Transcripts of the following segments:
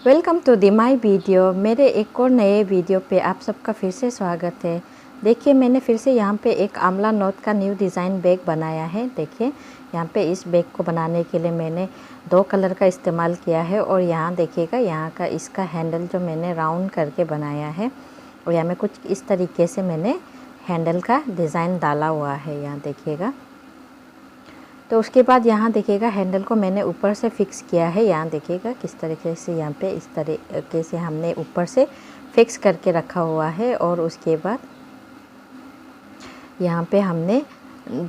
Welcome to the my video. मेरे एक और नए वीडियो पे आप सबका फिर से स्वागत है। देखिए मैंने फिर से यहाँ पे एक आमला नोट का न्यू डिज़ाइन बैग बनाया है। देखिए यहाँ पे इस बैग को बनाने के लिए मैंने 2 कलर का इस्तेमाल किया है और यहाँ देखिएगा यहाँ का इसका हैंडल जो मैंने राउंड करके बनाया है और यहाँ में कुछ इस तरीके से मैंने हैंडल का डिज़ाइन डाला हुआ है। यहाँ देखिएगा तो उसके बाद यहाँ देखिएगा हैंडल को मैंने ऊपर से फिक्स किया है। यहाँ देखिएगा किस तरीके से यहाँ पे इस तरीके से हमने ऊपर से फिक्स करके रखा हुआ है और उसके बाद यहाँ पे हमने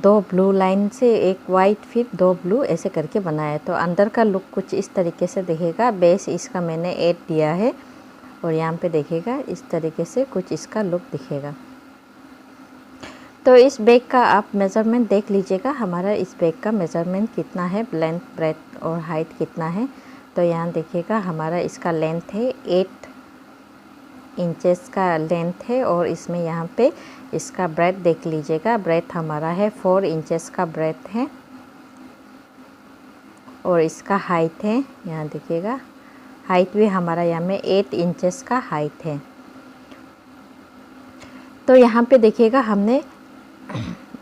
2 ब्लू लाइन से एक वाइट फिर 2 ब्लू ऐसे करके बनाया। तो अंदर का लुक कुछ इस तरीके से दिखेगा। बेस इसका मैंने 8 दिया है और यहाँ पे देखिएगा इस तरीके से कुछ इसका लुक दिखेगा। तो इस बैग का आप मेज़रमेंट देख लीजिएगा, हमारा इस बैग का मेज़रमेंट कितना है, लेंथ ब्रेथ और हाइट कितना है। तो यहाँ देखिएगा हमारा इसका लेंथ है 8 इंचेस का लेंथ है और इसमें यहाँ पे इसका ब्रेथ देख लीजिएगा, ब्रेथ हमारा है 4 इंचेस का ब्रेथ है और इसका हाइट है, यहाँ देखिएगा हाइट भी हमारा यहाँ में 8 इंचेस का हाइट है। तो यहाँ पे देखिएगा हमने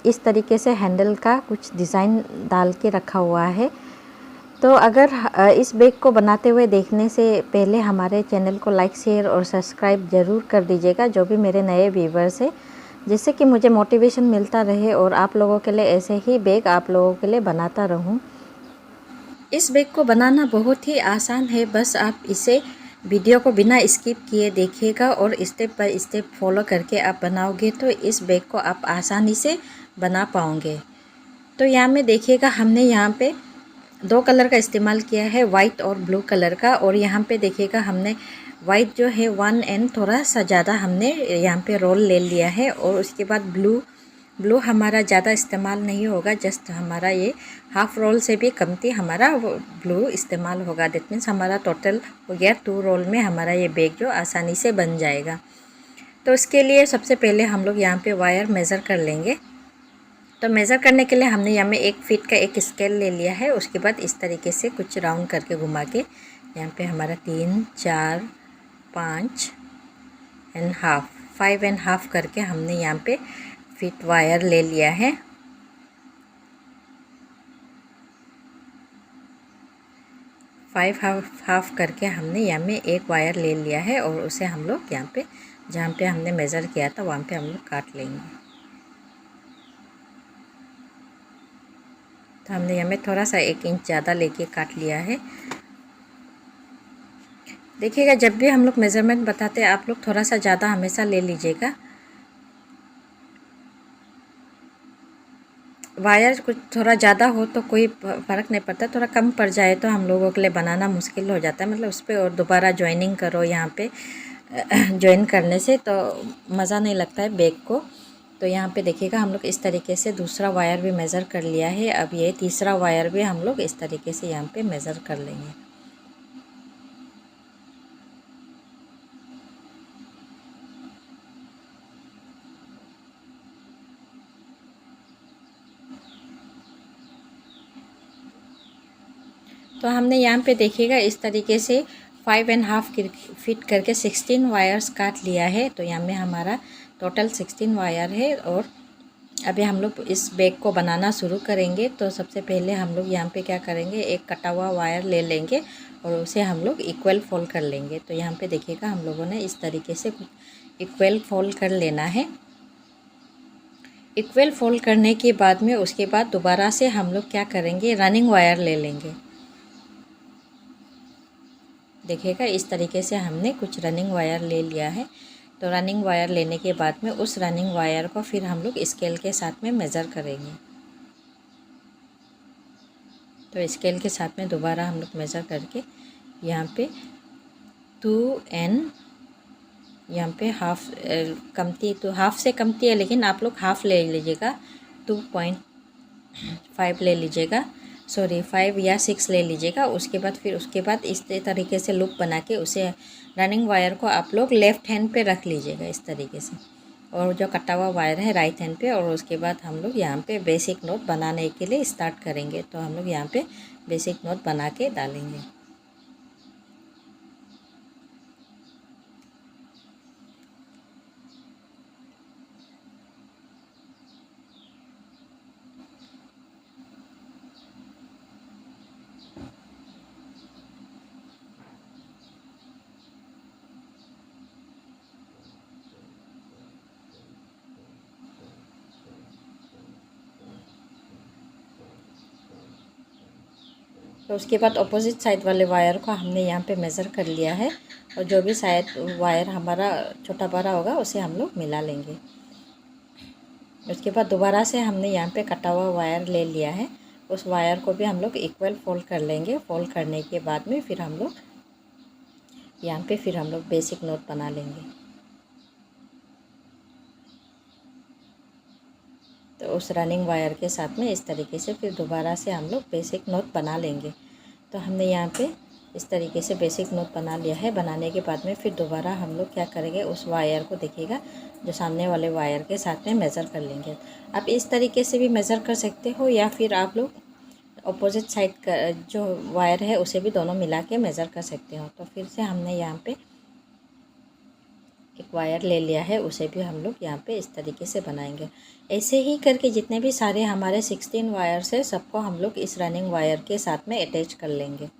इस तरीके से हैंडल का कुछ डिज़ाइन डाल के रखा हुआ है। तो अगर इस बैग को बनाते हुए देखने से पहले हमारे चैनल को लाइक शेयर और सब्सक्राइब ज़रूर कर दीजिएगा, जो भी मेरे नए व्यूवर्स हैं, जिससे कि मुझे मोटिवेशन मिलता रहे और आप लोगों के लिए ऐसे ही बैग आप लोगों के लिए बनाता रहूं। इस बैग को बनाना बहुत ही आसान है, बस आप इसे वीडियो को बिना स्किप किए देखिएगा और स्टेप बाय स्टेप फॉलो करके आप बनाओगे तो इस बैग को आप आसानी से बना पाओगे। तो यहाँ में देखिएगा हमने यहाँ पे 2 कलर का इस्तेमाल किया है, वाइट और ब्लू कलर का। और यहाँ पे देखिएगा हमने वाइट जो है 1 एंड थोड़ा सा ज़्यादा हमने यहाँ पे रोल ले लिया है और उसके बाद ब्लू हमारा ज़्यादा इस्तेमाल नहीं होगा, जस्ट हमारा ये हाफ रोल से भी कमती हमारा वो ब्लू इस्तेमाल होगा। दैट मीन्स हमारा टोटल हो गया 2 रोल में हमारा ये बैग जो आसानी से बन जाएगा। तो इसके लिए सबसे पहले हम लोग यहाँ पे वायर मेज़र कर लेंगे। तो मेज़र करने के लिए हमने यहाँ में 1 फीट का एक स्केल ले लिया है। उसके बाद इस तरीके से कुछ राउंड करके घुमा के यहाँ पे हमारा 3, 4, 5 एंड हाफ 5 एंड हाफ करके हमने यहाँ पे फीट वायर ले लिया है। हाफ करके हमने यहाँ में एक वायर ले लिया है और उसे हम लोग यहाँ पे जहाँ पे हमने मेज़र किया था वहाँ पे हम लोग काट लेंगे। तो हमने यहाँ में थोड़ा सा 1 इंच ज़्यादा लेके काट लिया है। देखिएगा जब भी हम लोग मेज़रमेंट बताते हैं आप लोग थोड़ा सा ज़्यादा हमेशा ले लीजिएगा। वायर कुछ थोड़ा ज़्यादा हो तो कोई फ़र्क नहीं पड़ता, थोड़ा कम पड़ जाए तो हम लोगों के लिए बनाना मुश्किल हो जाता है। मतलब उस पर और दोबारा ज्वाइनिंग करो, यहाँ पे ज्वाइन करने से तो मज़ा नहीं लगता है बैग को। तो यहाँ पे देखिएगा हम लोग इस तरीके से दूसरा वायर भी मेज़र कर लिया है। अब ये तीसरा वायर भी हम लोग इस तरीके से यहाँ पे मेज़र कर लेंगे। तो हमने यहाँ पे देखिएगा इस तरीके से 5 एंड हाफ फीट करके 16 वायर्स काट लिया है। तो यहाँ में हमारा टोटल 16 वायर है और अभी हम लोग इस बैग को बनाना शुरू करेंगे। तो सबसे पहले हम लोग यहाँ पे क्या करेंगे, एक कटा हुआ वायर ले लेंगे और उसे हम लोग इक्वल फोल्ड कर लेंगे। तो यहाँ पे देखिएगा हम लोगों ने इस तरीके से इक्वल फोल्ड कर लेना है। इक्वल फोल्ड करने के बाद में उसके बाद दोबारा से हम लोग क्या करेंगे, रनिंग वायर ले लेंगे। देखिएगा इस तरीके से हमने कुछ रनिंग वायर ले लिया है। तो रनिंग वायर लेने के बाद में उस रनिंग वायर को फिर हम लोग स्केल के साथ में मेज़र करेंगे। तो स्केल के साथ में दोबारा हम लोग मेज़र करके यहाँ पे 2 एंड यहाँ पे हाफ कमती, तो हाफ से कमती है लेकिन आप लोग हाफ ले लीजिएगा, 2.5 ले लीजिएगा, सॉरी 5 या 6 ले लीजिएगा। उसके बाद इस तरीके से लूप बना के उसे रनिंग वायर को आप लोग लेफ़्ट हैंड पे रख लीजिएगा इस तरीके से, और जो कटा हुआ वायर है राइट हैंड पे। और उसके बाद हम लोग यहाँ पे बेसिक नोट बनाने के लिए स्टार्ट करेंगे। तो हम लोग यहाँ पे बेसिक नोट बना के डालेंगे। तो उसके बाद अपोजिट साइड वाले वायर को हमने यहाँ पे मेज़र कर लिया है, और जो भी साइड वायर हमारा छोटा बड़ा होगा उसे हम लोग मिला लेंगे। उसके बाद दोबारा से हमने यहाँ पे कटा हुआ वायर ले लिया है, उस वायर को भी हम लोग इक्वल फोल्ड कर लेंगे। फोल्ड करने के बाद में फिर हम लोग यहाँ पे फिर हम लोग बेसिक नोट बना लेंगे। तो उस रनिंग वायर के साथ में इस तरीके से फिर दोबारा से हम लोग बेसिक नोट बना लेंगे। तो हमने यहाँ पे इस तरीके से बेसिक नोट बना लिया है। बनाने के बाद में फिर दोबारा हम लोग क्या करेंगे, उस वायर को देखिएगा जो सामने वाले वायर के साथ में मेज़र कर लेंगे। आप इस तरीके से भी मेज़र कर सकते हो, या फिर आप लोग अपोजिट साइड का जो वायर है उसे भी दोनों मिला के मेज़र कर सकते हो। तो फिर से हमने यहाँ पे एक वायर ले लिया है, उसे भी हम लोग यहाँ पे इस तरीके से बनाएंगे। ऐसे ही करके जितने भी सारे हमारे 16 वायर्स है सबको हम लोग इस रनिंग वायर के साथ में अटैच कर लेंगे।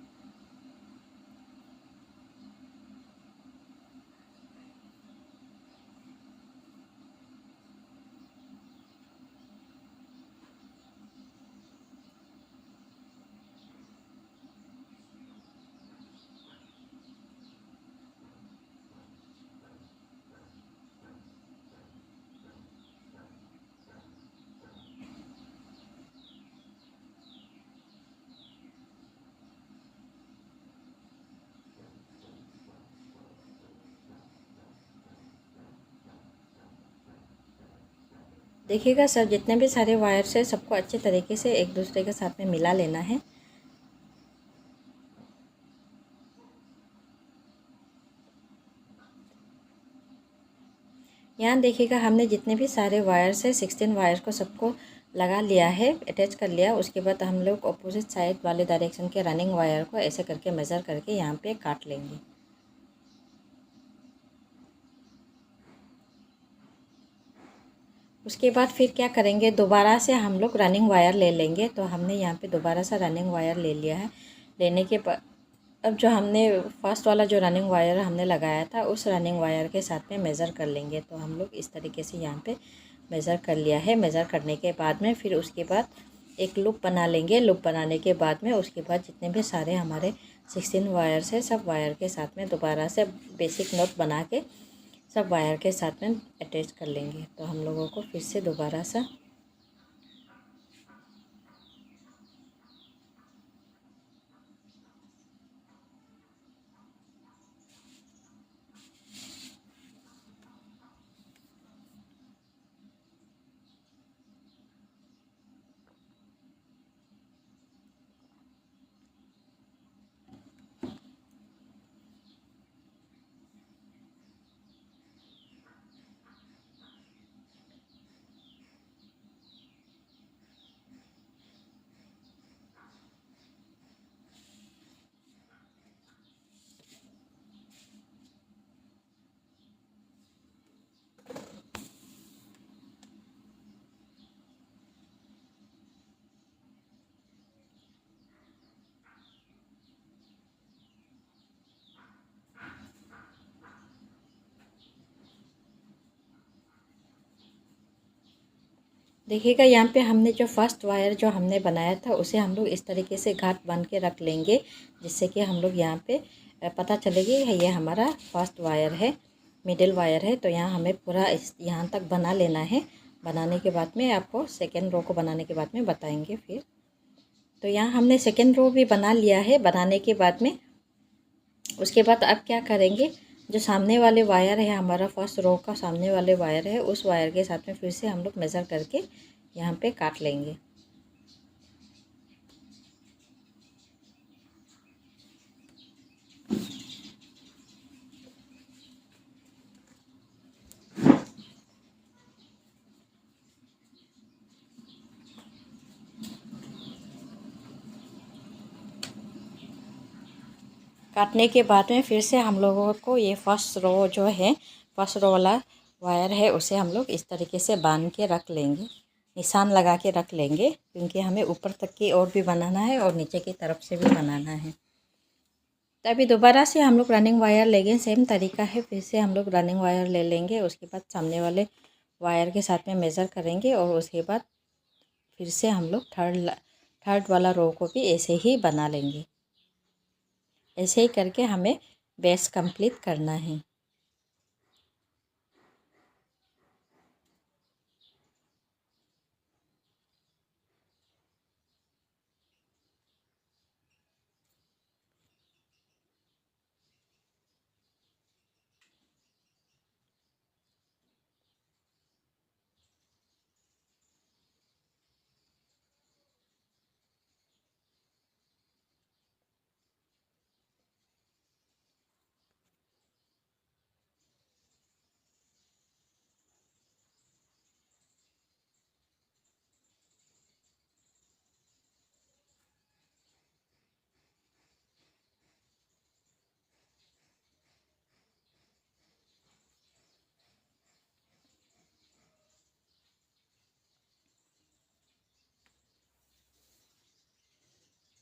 देखिएगा सब जितने भी सारे वायर्स है सबको अच्छे तरीके से एक दूसरे के साथ में मिला लेना है। यहाँ देखिएगा हमने जितने भी सारे वायर्स है 16 वायर्स को सबको लगा लिया है, अटैच कर लिया। उसके बाद हम लोग अपोजिट साइड वाले डायरेक्शन के रनिंग वायर को ऐसे करके मेज़र करके यहाँ पे काट लेंगे। उसके बाद फिर क्या करेंगे, दोबारा से हम लोग रनिंग वायर ले लेंगे। तो हमने यहाँ पे दोबारा से रनिंग वायर ले लिया है। लेने के बाद अब जो हमने फर्स्ट वाला जो रनिंग वायर हमने लगाया था उस रनिंग वायर के साथ में मेज़र कर लेंगे। तो हम लोग इस तरीके से यहाँ पे मेज़र कर लिया है। मेज़र करने के बाद में फिर उसके बाद एक लूप बना लेंगे। लूप बनाने के बाद में उसके बाद जितने भी सारे हमारे 16 वायर्स है सब वायर के साथ में दोबारा से बेसिक नोट बना के सब वायर के साथ में अटैच कर लेंगे। तो हम लोगों को फिर से दोबारा सा देखिएगा यहाँ पे हमने जो फर्स्ट वायर जो हमने बनाया था उसे हम लोग इस तरीके से गांठ बांध के रख लेंगे, जिससे कि हम लोग यहाँ पे पता चलेगी ये हमारा फर्स्ट वायर है, मिडिल वायर है। तो यहाँ हमें पूरा इस यहाँ तक बना लेना है। बनाने के बाद में आपको सेकेंड रो को बनाने के बाद में बताएंगे फिर। तो यहाँ हमने सेकेंड रो भी बना लिया है। बनाने के बाद में उसके बाद अब क्या करेंगे, जो सामने वाले वायर है हमारा फर्स्ट रो का सामने वाले वायर है उस वायर के साथ में फिर से हम लोग मेज़र करके यहाँ पे काट लेंगे। काटने के बाद में फिर से हम लोगों को ये फर्स्ट रो जो है फर्स्ट रो वाला वायर है उसे हम लोग इस तरीके से बांध के रख लेंगे, निशान लगा के रख लेंगे, क्योंकि हमें ऊपर तक की और भी बनाना है और नीचे की तरफ से भी बनाना है। तो अभी दोबारा से हम लोग रनिंग वायर लेंगे, सेम तरीका है। फिर से हम लोग रनिंग वायर ले लेंगे। उसके बाद सामने वाले वायर के साथ में मेज़र करेंगे और उसके बाद फिर से हम लोग थर्ड वाला रो को भी ऐसे ही बना लेंगे। ऐसे ही करके हमें बेस कंप्लीट करना है।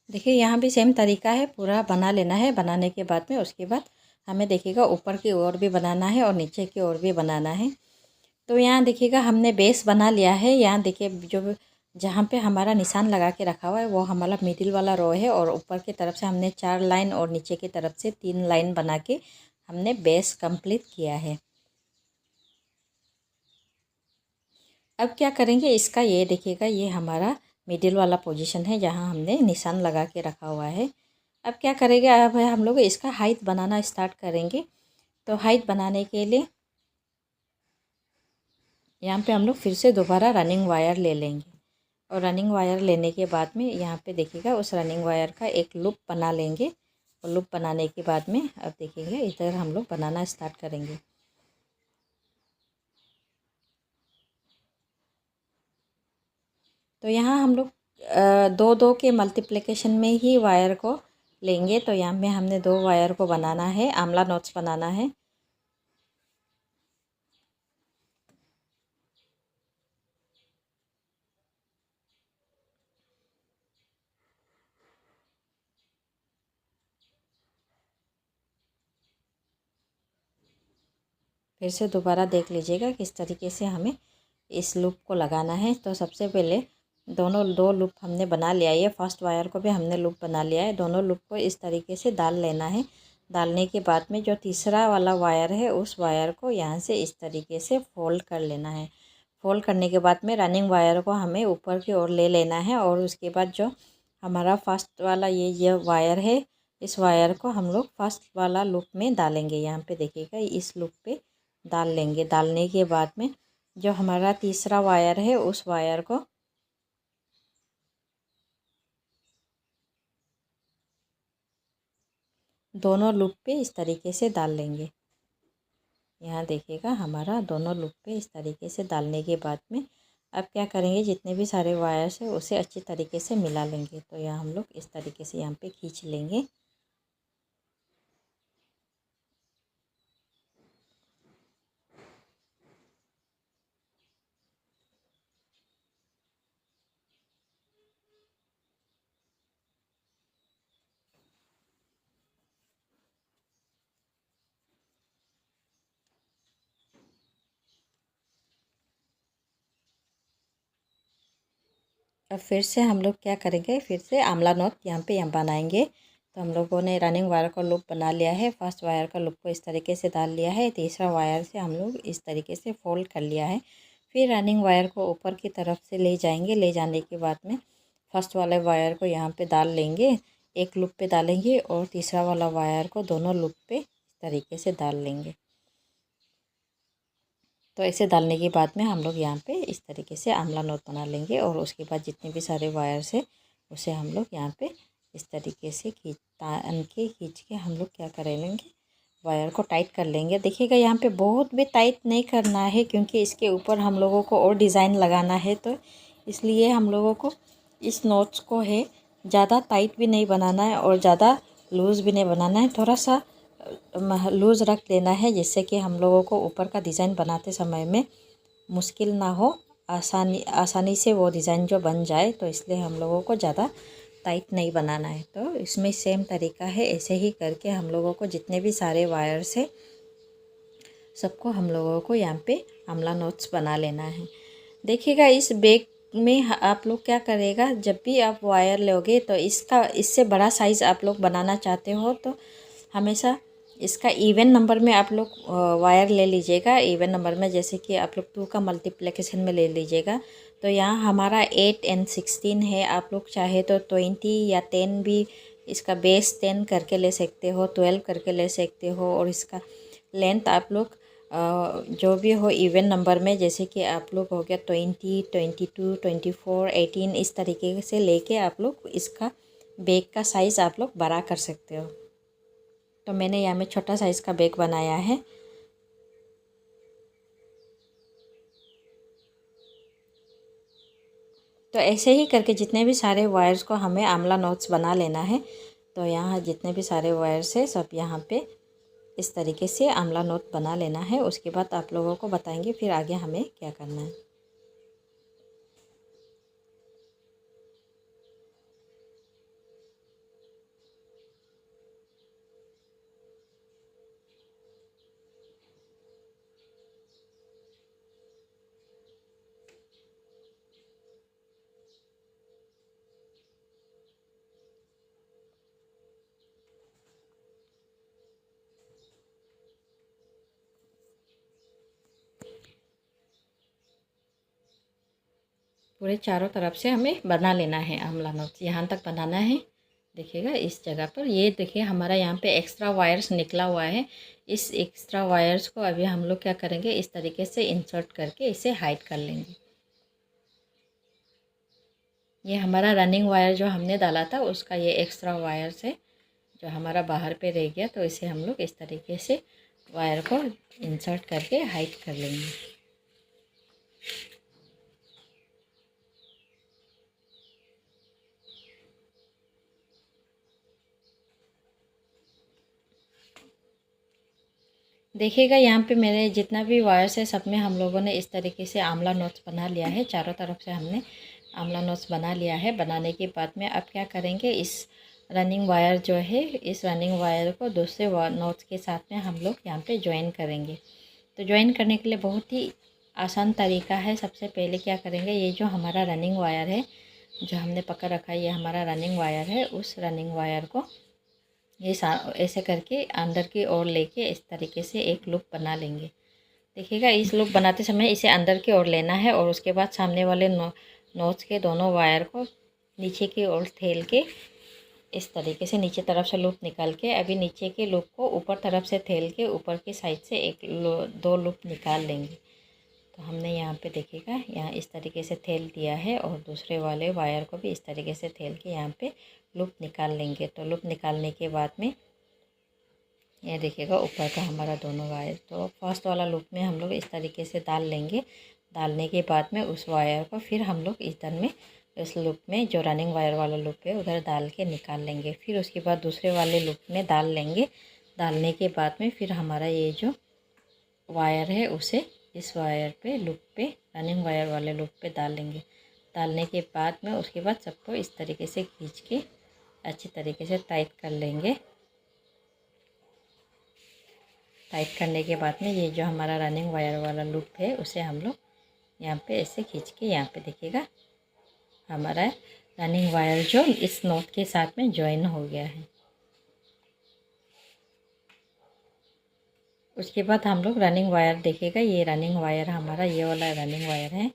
देखिए यहाँ भी सेम तरीका है, पूरा बना लेना है। बनाने के बाद में उसके बाद हमें देखिएगा ऊपर की ओर भी बनाना है और नीचे की ओर भी बनाना है। तो यहाँ देखिएगा हमने बेस बना लिया है। यहाँ देखिए जो जहाँ पे हमारा निशान लगा के रखा हुआ है वो हमारा मिडिल वाला रो है, और ऊपर की तरफ से हमने 4 लाइन और नीचे की तरफ से 3 लाइन बना के हमने बेस कंप्लीट किया है। अब क्या करेंगे, इसका ये देखिएगा ये हमारा मिडिल वाला पोजीशन है जहाँ हमने निशान लगा के रखा हुआ है। अब क्या करेंगे, अब हम लोग इसका हाइट बनाना स्टार्ट करेंगे। तो हाइट बनाने के लिए यहाँ पे हम लोग फिर से दोबारा रनिंग वायर ले लेंगे, और रनिंग वायर लेने के बाद में यहाँ पे देखिएगा उस रनिंग वायर का एक लूप बना लेंगे। और लूप बनाने के बाद में अब देखिएगा इधर हम लोग बनाना स्टार्ट करेंगे। तो यहाँ हम लोग दो दो के मल्टीप्लिकेशन में ही वायर को लेंगे। तो यहाँ में हमने 2 वायर को बनाना है, आमला नॉट्स बनाना है। फिर से दोबारा देख लीजिएगा किस तरीके से हमें इस लूप को लगाना है। तो सबसे पहले दो लूप हमने बना लिया है। फर्स्ट वायर को भी हमने लूप बना लिया है। दोनों लूप को इस तरीके से डाल लेना है। डालने के बाद में जो तीसरा वाला वायर है उस वायर को यहाँ से इस तरीके से फोल्ड कर लेना है। फोल्ड करने के बाद में रनिंग वायर को हमें ऊपर की ओर ले लेना है, और उसके बाद जो हमारा फर्स्ट वाला ये वायर है, इस वायर को हम लोग फर्स्ट वाला लूप में डालेंगे। यहाँ पे देखिएगा इस लूप पे डाल लेंगे। डालने के बाद में जो हमारा तीसरा वायर है उस वायर को दोनों लूप पे इस तरीके से डाल लेंगे। यहाँ देखिएगा हमारा दोनों लूप पे इस तरीके से डालने के बाद में अब क्या करेंगे, जितने भी सारे वायर्स है उसे अच्छी तरीके से मिला लेंगे। तो यहाँ हम लोग इस तरीके से यहाँ पे खींच लेंगे। अब फिर से हम लोग क्या करेंगे, फिर से आमला नोट यहाँ बनाएंगे। तो हम लोगों ने रनिंग वायर का लूप बना लिया है। फर्स्ट वायर का लूप को इस तरीके से डाल लिया है। तीसरा वायर से हम लोग इस तरीके से फोल्ड कर लिया है। फिर रनिंग वायर को ऊपर की तरफ से ले जाएंगे। ले जाने के बाद में फर्स्ट वाले वायर को यहाँ पे डाल लेंगे, एक लूप पे डालेंगे, और तीसरा वाला वायर को दोनों लूप पे इस तरीके से डाल लेंगे। तो ऐसे डालने के बाद में हम लोग यहाँ पे इस तरीके से आमला नोट बना लेंगे, और उसके बाद जितने भी सारे वायर्स है उसे हम लोग यहाँ पे इस तरीके से खींच के हम लोग क्या कर लेंगे, वायर को टाइट कर लेंगे। देखिएगा यहाँ पे बहुत भी टाइट नहीं करना है, क्योंकि इसके ऊपर हम लोगों को और डिज़ाइन लगाना है। तो इसलिए हम लोगों को इस नोट्स को है ज़्यादा टाइट भी नहीं बनाना है और ज़्यादा लूज़ भी नहीं बनाना है। थोड़ा सा लूज़ रख देना है, जिससे कि हम लोगों को ऊपर का डिज़ाइन बनाते समय में मुश्किल ना हो, आसानी से वो डिज़ाइन जो बन जाए। तो इसलिए हम लोगों को ज़्यादा टाइट नहीं बनाना है। तो इसमें सेम तरीका है, ऐसे ही करके हम लोगों को जितने भी सारे वायर्स है सबको हम लोगों को यहाँ पे आमला नोट्स बना लेना है। देखिएगा इस बैग में आप लोग क्या करेगा, जब भी आप वायर लोगे तो इससे बड़ा साइज़ आप लोग बनाना चाहते हो तो हमेशा इसका इवन नंबर में आप लोग वायर ले लीजिएगा। इवन नंबर में जैसे कि आप लोग 2 का मल्टीप्लिकेशन में ले लीजिएगा। तो यहाँ हमारा 8 और 16 है, आप लोग चाहे तो 20 या 10 भी इसका बेस 10 करके ले सकते हो, 12 करके ले सकते हो। और इसका लेंथ आप लोग जो भी हो इवन नंबर में, जैसे कि आप लोग हो गया 20, 22, 24, 18 इस तरीके से लेके आप लोग इसका बैग का साइज़ आप लोग बड़ा कर सकते हो। तो मैंने यहाँ में छोटा साइज़ का बैग बनाया है। तो ऐसे ही करके जितने भी सारे वायर्स को हमें आमला नोट्स बना लेना है। तो यहाँ जितने भी सारे वायर्स है सब यहाँ पे इस तरीके से आमला नोट बना लेना है। उसके बाद आप लोगों को बताएंगे फिर आगे हमें क्या करना है। पूरे चारों तरफ से हमें बना लेना है आमला नोट्स, यहाँ तक बनाना है। देखिएगा इस जगह पर, ये देखिए हमारा यहाँ पे एक्स्ट्रा वायर्स निकला हुआ है। इस एक्स्ट्रा वायर्स को अभी हम लोग क्या करेंगे, इस तरीके से इंसर्ट करके इसे हाइड कर लेंगे। ये हमारा रनिंग वायर जो हमने डाला था उसका ये एक्स्ट्रा वायर्स है जो हमारा बाहर पे रह गया। तो इसे हम लोग इस तरीके से वायर को इंसर्ट करके हाइड कर लेंगे। देखिएगा यहाँ पे मेरे जितना भी वायर्स है सब में हम लोगों ने इस तरीके से आमला नोट्स बना लिया है। चारों तरफ से हमने आमला नोट्स बना लिया है। बनाने के बाद में अब क्या करेंगे, इस रनिंग वायर जो है, इस रनिंग वायर को दूसरे नोट्स के साथ में हम लोग यहाँ पे ज्वाइन करेंगे। तो ज्वाइन करने के लिए बहुत ही आसान तरीका है। सबसे पहले क्या करेंगे, ये जो हमारा रनिंग वायर है जो हमने पकड़ रखा है, ये हमारा रनिंग वायर है। उस रनिंग वायर को ये ऐसे करके अंदर की ओर लेके इस तरीके से एक लूप बना लेंगे। देखिएगा इस लूप बनाते समय इसे अंदर की ओर लेना है और उसके बाद सामने वाले नोट्स के दोनों वायर को नीचे की ओर ठेल के इस तरीके से नीचे तरफ से लूप निकाल के अभी नीचे के लूप को ऊपर तरफ से ठेल के ऊपर की साइड से दो लूप निकाल लेंगे। तो हमने यहाँ पे देखिएगा यहाँ इस तरीके से ठेल दिया है और दूसरे वाले वायर को भी इस तरीके से ठेल के यहाँ पे लूप निकाल लेंगे। तो लूप निकालने के बाद में ये देखिएगा ऊपर का हमारा दोनों वायर, तो फर्स्ट वाला लूप में हम लोग इस तरीके से डाल लेंगे। डालने के बाद में उस वायर को फिर हम लोग इधर में इस लूप में जो रनिंग वायर वाला लूप है उधर डाल के निकाल लेंगे। फिर उसके बाद दूसरे वाले लूप में डाल लेंगे। डालने के बाद में फिर हमारा ये जो वायर है उसे इस वायर पे लूप पे रनिंग वायर वाले लूप पे डाल लेंगे। डालने के बाद में उसके बाद सबको इस तरीके से खींच के अच्छी तरीके से टाइट कर लेंगे। टाइट करने के बाद में ये जो हमारा रनिंग वायर वाला लूप है उसे हम लोग यहाँ पे ऐसे खींच के यहाँ पे देखिएगा हमारा रनिंग वायर जो इस नोट के साथ में ज्वाइन हो गया है। उसके बाद हम लोग रनिंग वायर देखिएगा, ये रनिंग वायर हमारा ये वाला रनिंग वायर है।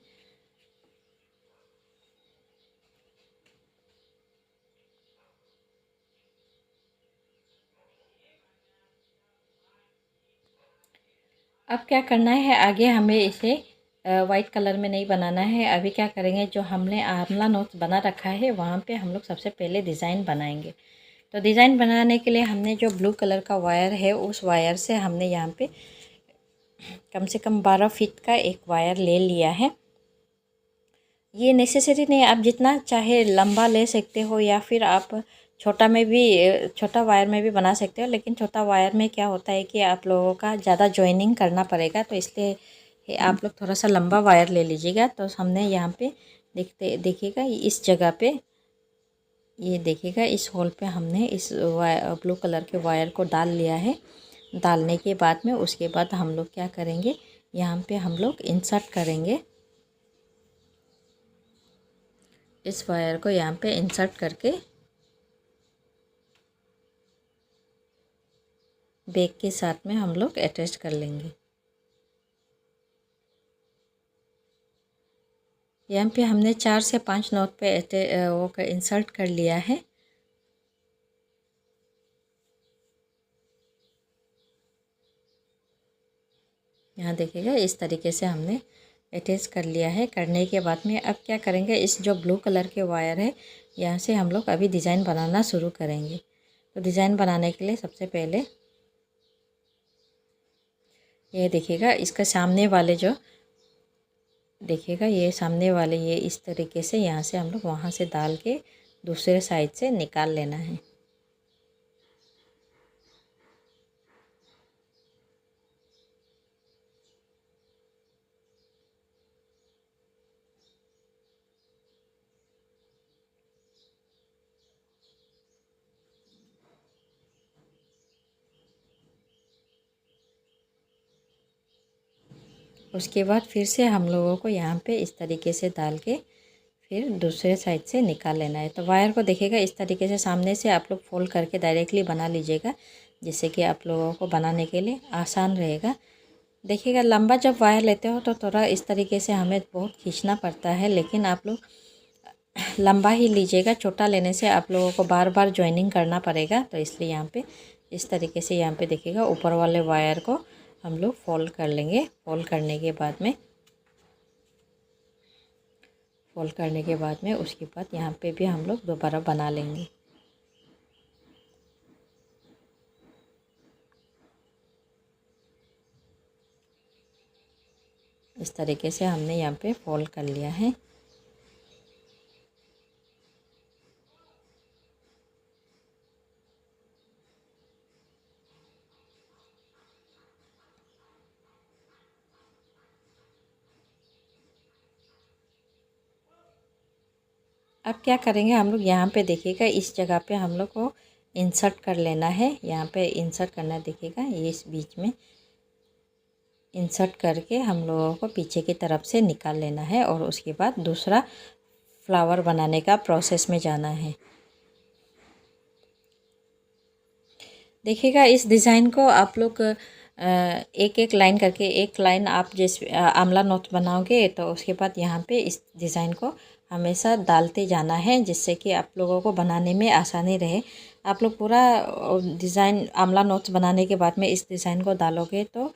अब क्या करना है, आगे हमें इसे वाइट कलर में नहीं बनाना है। अभी क्या करेंगे, जो हमने आमला नोट्स बना रखा है वहाँ पे हम लोग सबसे पहले डिज़ाइन बनाएंगे। तो डिज़ाइन बनाने के लिए हमने जो ब्लू कलर का वायर है उस वायर से हमने यहाँ पे कम से कम 12 फीट का एक वायर ले लिया है। ये नेसेसरी नहीं, आप जितना चाहे लंबा ले सकते हो या फिर आप छोटा में भी छोटा वायर में भी बना सकते हो। लेकिन छोटा वायर में क्या होता है कि आप लोगों का ज़्यादा जॉइनिंग करना पड़ेगा, तो इसलिए आप लोग थोड़ा सा लंबा वायर ले लीजिएगा। तो हमने यहाँ पे देखिएगा इस जगह पे, ये देखिएगा इस होल पे हमने इस ब्लू कलर के वायर को डाल लिया है। डालने के बाद में उसके बाद हम लोग क्या करेंगे, यहाँ पे हम लोग इंसर्ट करेंगे। इस वायर को यहाँ पे इंसर्ट करके बैग के साथ में हम लोग अटैच कर लेंगे। यहाँ पे हमने 4 से 5 नॉट पे वो इंसर्ट कर लिया है। यहाँ देखिएगा इस तरीके से हमने अटैच कर लिया है। करने के बाद में अब क्या करेंगे, इस जो ब्लू कलर के वायर है यहाँ से हम लोग अभी डिज़ाइन बनाना शुरू करेंगे। तो डिज़ाइन बनाने के लिए सबसे पहले ये देखिएगा इसका सामने वाले जो देखिएगा ये सामने वाले ये इस तरीके से यहाँ से हम लोग वहाँ से डाल के दूसरे साइड से निकाल लेना है। उसके बाद फिर से हम लोगों को यहाँ पे इस तरीके से डाल के फिर दूसरे साइड से निकाल लेना है। तो वायर को देखिएगा इस तरीके से सामने से आप लोग फोल्ड करके डायरेक्टली बना लीजिएगा, जिससे कि आप लोगों को बनाने के लिए आसान रहेगा। देखिएगा लंबा जब वायर लेते हो तो थोड़ा इस तरीके से हमें बहुत खींचना पड़ता है, लेकिन आप लोग लंबा ही लीजिएगा। छोटा लेने से आप लोगों को बार बार जॉइनिंग करना पड़ेगा, तो इसलिए यहाँ पे इस तरीके से यहाँ पे देखिएगा ऊपर वाले वायर को हम लोग फोल्ड कर लेंगे। फोल्ड करने के बाद में उसके बाद यहाँ पे भी हम लोग दोबारा बना लेंगे। इस तरीके से हमने यहाँ पे फोल्ड कर लिया है। अब क्या करेंगे हम लोग, यहाँ पे देखिएगा इस जगह पे हम लोग को इंसर्ट कर लेना है। यहाँ पे इंसर्ट करना देखिएगा, ये इस बीच में इंसर्ट करके हम लोगों को पीछे की तरफ से निकाल लेना है और उसके बाद दूसरा फ्लावर बनाने का प्रोसेस में जाना है। देखिएगा इस डिज़ाइन को आप लोग एक एक लाइन करके, एक लाइन आप जैसे आमला नोट बनाओगे तो उसके बाद यहाँ पे इस डिज़ाइन को हमेशा डालते जाना है, जिससे कि आप लोगों को बनाने में आसानी रहे। आप लोग पूरा डिज़ाइन आमला नोट्स बनाने के बाद में इस डिज़ाइन को डालोगे तो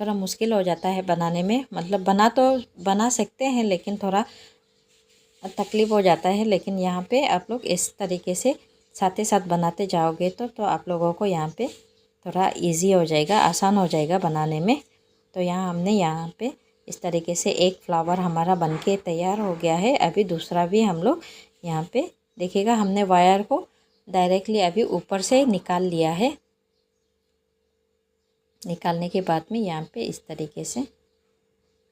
थोड़ा मुश्किल हो जाता है बनाने में। मतलब बना सकते हैं लेकिन थोड़ा तकलीफ़ हो जाता है। लेकिन यहाँ पे आप लोग इस तरीके से साथ ही साथ बनाते जाओगे तो आप लोगों को यहाँ पे थोड़ा इजी हो जाएगा, आसान हो जाएगा बनाने में। तो हमने यहाँ पे इस तरीके से एक फ्लावर हमारा बनके तैयार हो गया है। अभी दूसरा भी हम लोग यहाँ पे देखिएगा, हमने वायर को डायरेक्टली अभी ऊपर से निकाल लिया है। निकालने के बाद में यहाँ पे इस तरीके से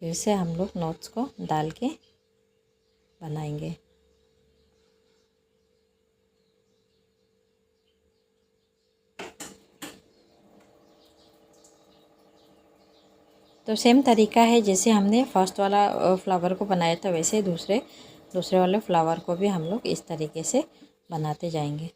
फिर से हम लोग नोट्स को डाल के बनाएंगे। तो सेम तरीका है जैसे हमने फर्स्ट वाला फ्लावर को बनाया था, वैसे दूसरे वाले फ्लावर को भी हम लोग इस तरीके से बनाते जाएंगे।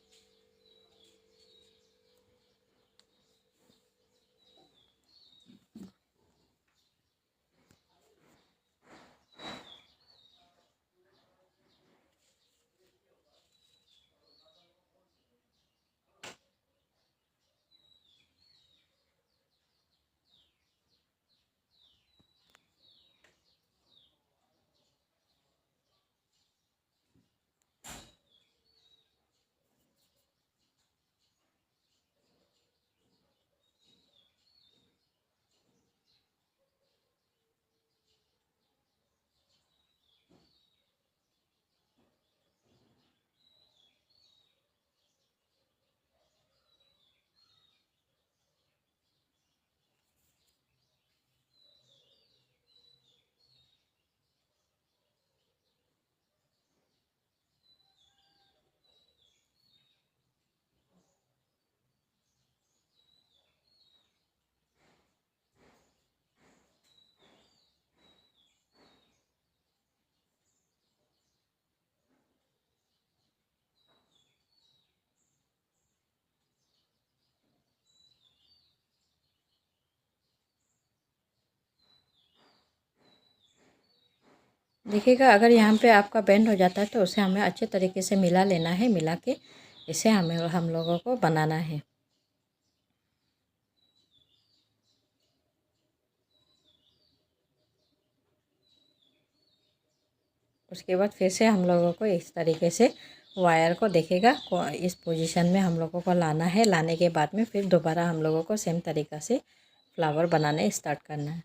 देखिएगा अगर यहाँ पे आपका बेंड हो जाता है तो उसे हमें अच्छे तरीके से मिला लेना है। मिला के इसे हम लोगों को बनाना है। उसके बाद फिर से हम लोगों को इस तरीके से वायर को देखिएगा इस पोजीशन में हम लोगों को लाना है। लाने के बाद में फिर दोबारा हम लोगों को सेम तरीक़ा से फ्लावर बनाने स्टार्ट करना है।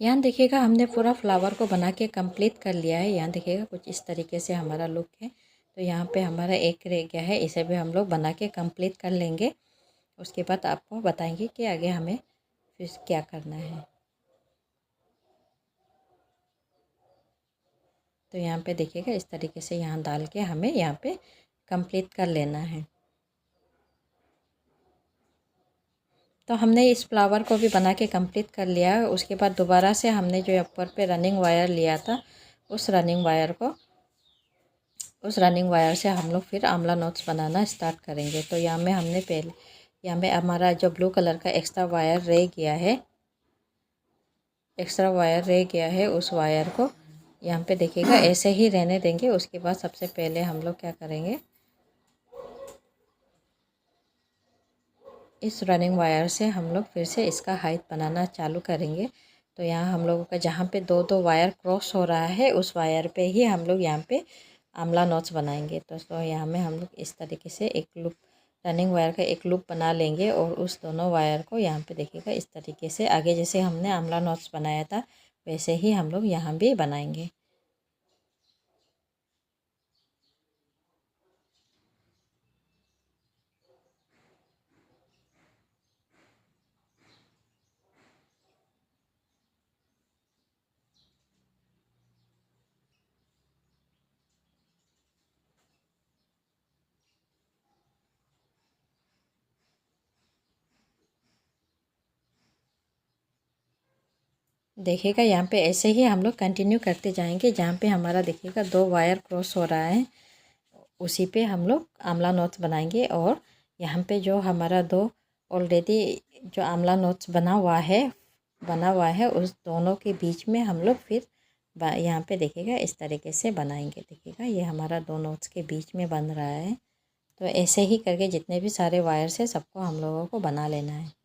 यहाँ देखिएगा हमने पूरा फ्लावर को बना के कंप्लीट कर लिया है। यहाँ देखिएगा कुछ इस तरीके से हमारा लुक है। तो यहाँ पे हमारा एक रह गया है, इसे भी हम लोग बना के कंप्लीट कर लेंगे। उसके बाद आपको बताएंगे कि आगे हमें फिर क्या करना है। तो यहाँ पे देखिएगा इस तरीके से यहाँ डाल के हमें यहाँ पे कंप्लीट कर लेना है। तो हमने इस फ्लावर को भी बना के कंप्लीट कर लिया है। उसके बाद दोबारा से हमने जो ऊपर पे रनिंग वायर लिया था उस रनिंग वायर से हम लोग फिर आंवला नोट्स बनाना स्टार्ट करेंगे। तो यहाँ में हमारा जो ब्लू कलर का एक्स्ट्रा वायर रह गया है उस वायर को यहाँ पे देखिएगा ऐसे ही रहने देंगे। उसके बाद सबसे पहले हम लोग क्या करेंगे, इस रनिंग वायर से हम लोग फिर से इसका हाइट बनाना चालू करेंगे। तो यहाँ हम लोगों का जहाँ पे दो दो वायर क्रॉस हो रहा है उस वायर पे ही हम लोग यहाँ पे आंवला नोट्स बनाएंगे। तो यहाँ में हम लोग इस तरीके से एक लूप रनिंग वायर का एक लूप बना लेंगे और उस दोनों वायर को यहाँ पे देखिएगा इस तरीके से आगे जैसे हमने आंवला नोट्स बनाया था वैसे ही हम लोग यहाँ भी बनाएंगे। देखिएगा यहाँ पे ऐसे ही हम लोग कंटिन्यू करते जाएंगे। जहाँ पे हमारा देखिएगा दो वायर क्रॉस हो रहा है उसी पे हम लोग आंवला नोट्स बनाएंगे। और यहाँ पे जो हमारा दो ऑलरेडी जो आंवला नोट्स बना हुआ है उस दोनों के बीच में हम लोग फिर यहाँ पे देखिएगा इस तरीके से बनाएंगे। देखिएगा ये हमारा दो नोट्स के बीच में बन रहा है। तो ऐसे ही करके जितने भी सारे वायर्स है सबको हम लोगों को बना लेना है।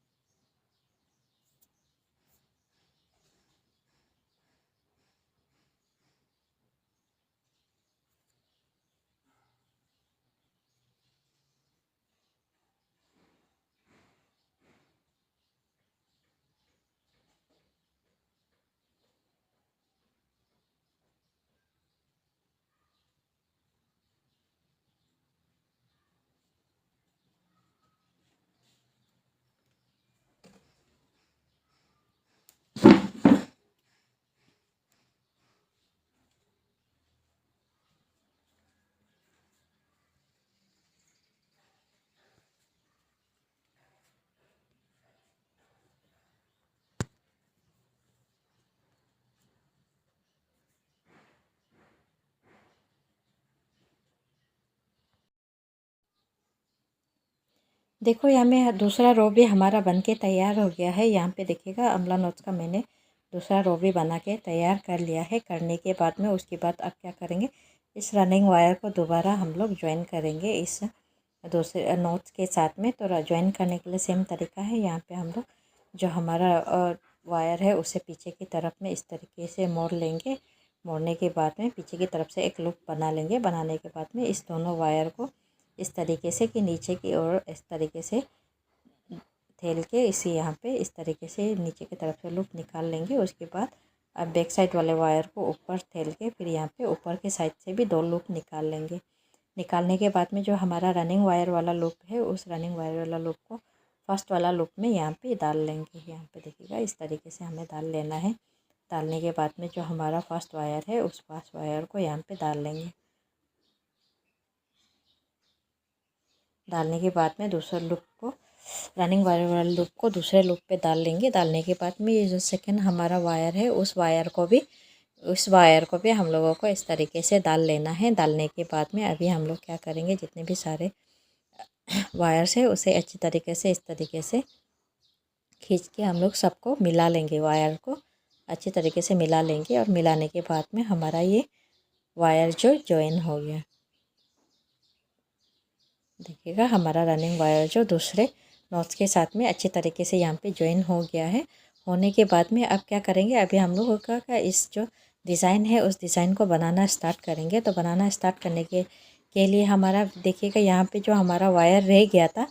देखो यहाँ में दूसरा रो भी हमारा बन के तैयार हो गया है। यहाँ पे देखिएगा अमला नोट्स का मैंने दूसरा रो भी बना के तैयार कर लिया है। करने के बाद में उसके बाद अब क्या करेंगे, इस रनिंग वायर को दोबारा हम लोग ज्वाइन करेंगे इस दूसरे नोट्स के साथ में। तो ज्वाइन करने के लिए सेम तरीका है। यहाँ पे हम लोग जो हमारा वायर है उसे पीछे की तरफ में इस तरीके से मोड़ लेंगे। मोड़ने के बाद में पीछे की तरफ से एक लूप बना लेंगे। बनाने के बाद में इस दोनों वायर को इस तरीके से कि नीचे की ओर इस तरीके से थेल के इसे यहाँ पे इस तरीके से नीचे की तरफ से लूप निकाल लेंगे। उसके बाद अब बैक साइड वाले वायर को ऊपर थेल के फिर यहाँ पे ऊपर के साइड से भी 2 लूप निकाल लेंगे। निकालने के बाद में जो हमारा रनिंग वायर वाला लूप है उस रनिंग वायर वाला लूप को फर्स्ट वाला लूप में यहाँ पे डाल लेंगे। यहाँ पे देखिएगा इस तरीके से हमें डाल लेना है। डालने के बाद में जो हमारा फर्स्ट वायर है उस फर्स्ट वायर को यहाँ पे डाल लेंगे। डालने के बाद में दूसरे लूप को रनिंग वायर वाले लूप को दूसरे लूप पे डाल लेंगे। डालने के बाद में ये जो सेकंड हमारा वायर है उस वायर को भी हम लोगों को इस तरीके से डाल लेना है। डालने के बाद में अभी हम लोग क्या करेंगे, जितने भी सारे वायर्स है उसे अच्छी तरीके से इस तरीके से खींच के हम लोग सबको मिला लेंगे। वायर को अच्छी तरीके से मिला लेंगे और मिलाने के बाद में हमारा ये वायर जो ज्वाइन हो गया। देखिएगा हमारा रनिंग वायर जो दूसरे नॉट्स के साथ में अच्छे तरीके से यहाँ पे ज्वाइन हो गया है। होने के बाद में अब क्या करेंगे, अभी हम लोगों का इस जो डिज़ाइन है उस डिज़ाइन को बनाना स्टार्ट करेंगे। तो बनाना स्टार्ट करने के लिए हमारा देखिएगा यहाँ पे जो हमारा वायर रह गया था,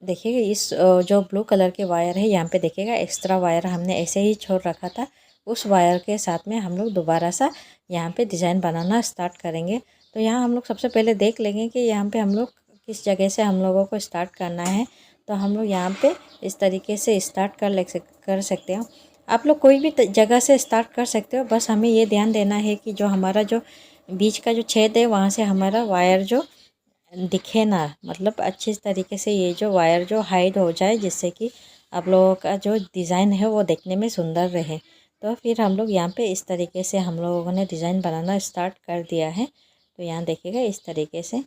देखिएगा इस जो ब्लू कलर के वायर है यहाँ पे देखिएगा एक्स्ट्रा वायर हमने ऐसे ही छोड़ रखा था। उस वायर के साथ में हम लोग दोबारा सा यहाँ पे डिज़ाइन बनाना स्टार्ट करेंगे। तो यहाँ हम लोग सबसे पहले देख लेंगे कि यहाँ पे हम लोग किस जगह से हम लोगों को स्टार्ट करना है। तो हम लोग यहाँ पे इस तरीके से स्टार्ट कर सकते हो। आप लोग कोई भी जगह से स्टार्ट कर सकते हो, बस हमें ये ध्यान देना है कि जो हमारा जो बीच का जो छेद है वहाँ से हमारा वायर जो दिखे ना, मतलब अच्छे तरीके से ये जो वायर जो हाइड हो जाए, जिससे कि आप लोगों का जो डिज़ाइन है वो देखने में सुंदर रहे। तो फिर हम लोग यहाँ पे इस तरीके से हम लोगों ने डिज़ाइन बनाना स्टार्ट कर दिया है। तो यहाँ देखिएगा इस तरीके से।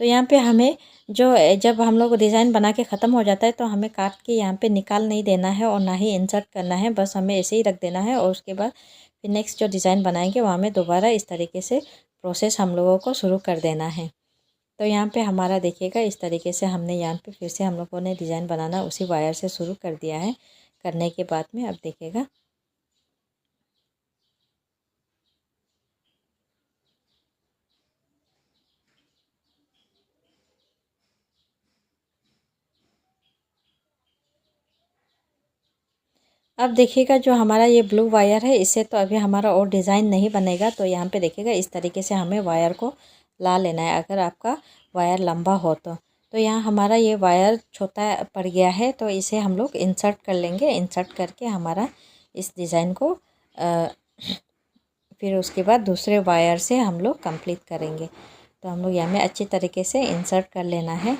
तो यहाँ पे हमें जो जब हम लोग डिज़ाइन बना के ख़त्म हो जाता है तो हमें काट के यहाँ पे निकाल नहीं देना है और ना ही इंसर्ट करना है, बस हमें ऐसे ही रख देना है। और उसके बाद फिर नेक्स्ट जो डिज़ाइन बनाएंगे वहाँ में दोबारा इस तरीके से प्रोसेस हम लोगों को शुरू कर देना है। तो यहाँ पे हमारा देखिएगा इस तरीके से हमने यहाँ पे फिर से हम लोगों ने डिज़ाइन बनाना उसी वायर से शुरू कर दिया है। करने के बाद में अब देखिएगा अब देखिएगा जो हमारा ये ब्लू वायर है इससे तो अभी हमारा और डिज़ाइन नहीं बनेगा। तो यहाँ पे देखिएगा इस तरीके से हमें वायर को ला लेना है, अगर आपका वायर लंबा हो तो यहाँ हमारा ये वायर छोटा पड़ गया है तो इसे हम लोग इंसर्ट कर लेंगे। इंसर्ट करके हमारा इस डिज़ाइन को फिर उसके बाद दूसरे वायर से हम लोग कंप्लीट करेंगे। तो हम लोग यहाँ में अच्छी तरीके से इंसर्ट कर लेना है।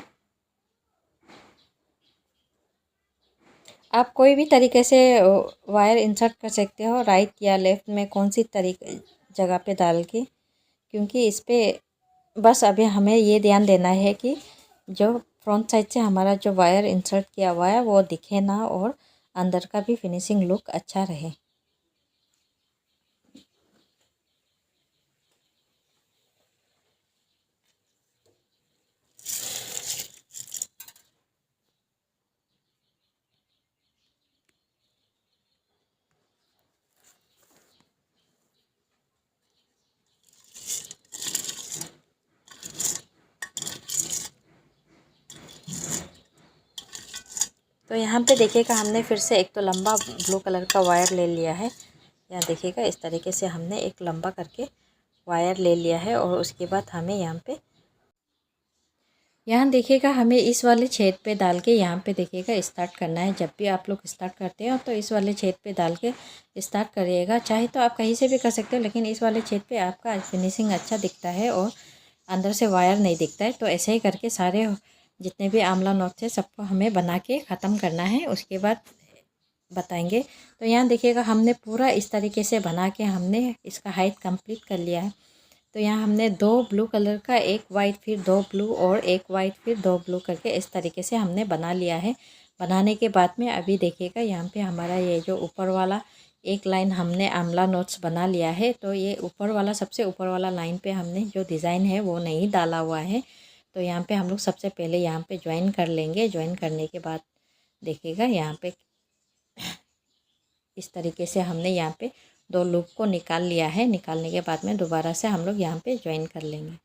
आप कोई भी तरीके से वायर इंसर्ट कर सकते हो, राइट या लेफ़्ट में कौन सी जगह पे डाल के, क्योंकि इस पे बस अभी हमें ये ध्यान देना है कि जो फ्रंट साइड से हमारा जो वायर इंसर्ट किया हुआ है वो दिखे ना और अंदर का भी फिनिशिंग लुक अच्छा रहे। तो यहाँ पे देखिएगा हमने फिर से एक तो लंबा ब्लू कलर का वायर ले लिया है। यहाँ देखिएगा इस तरीके से हमने एक लंबा करके वायर ले लिया है और उसके बाद हमें यहाँ देखिएगा हमें इस वाले छेद पे डाल के यहाँ पे देखिएगा स्टार्ट करना है। जब भी आप लोग स्टार्ट करते हो तो इस वाले छेद पे डाल के स्टार्ट करिएगा। चाहे तो आप कहीं से भी कर सकते हो, लेकिन इस वाले छेद पे आपका फिनिशिंग अच्छा दिखता है और अंदर से वायर नहीं दिखता है। तो ऐसे ही करके सारे जितने भी आमला नोट्स है सबको हमें बना के ख़त्म करना है, उसके बाद बताएंगे। तो यहाँ देखिएगा हमने पूरा इस तरीके से बना के हमने इसका हाइट कंप्लीट कर लिया है। तो यहाँ हमने 2 ब्लू कलर का, एक वाइट फिर 2 ब्लू और एक वाइट फिर 2 ब्लू करके इस तरीके से हमने बना लिया है। बनाने के बाद में अभी देखिएगा यहाँ पे हमारा ये जो ऊपर वाला एक लाइन हमने आमला नोट्स बना लिया है। तो ये ऊपर वाला, सबसे ऊपर वाला लाइन पे हमने जो डिज़ाइन है वो नहीं डाला हुआ है। तो यहाँ पे हम लोग सबसे पहले यहाँ पे ज्वाइन कर लेंगे। ज्वाइन करने के बाद देखिएगा यहाँ पे इस तरीके से हमने यहाँ पे 2 लूप को निकाल लिया है। निकालने के बाद में दोबारा से हम लोग यहाँ पे ज्वाइन कर लेंगे।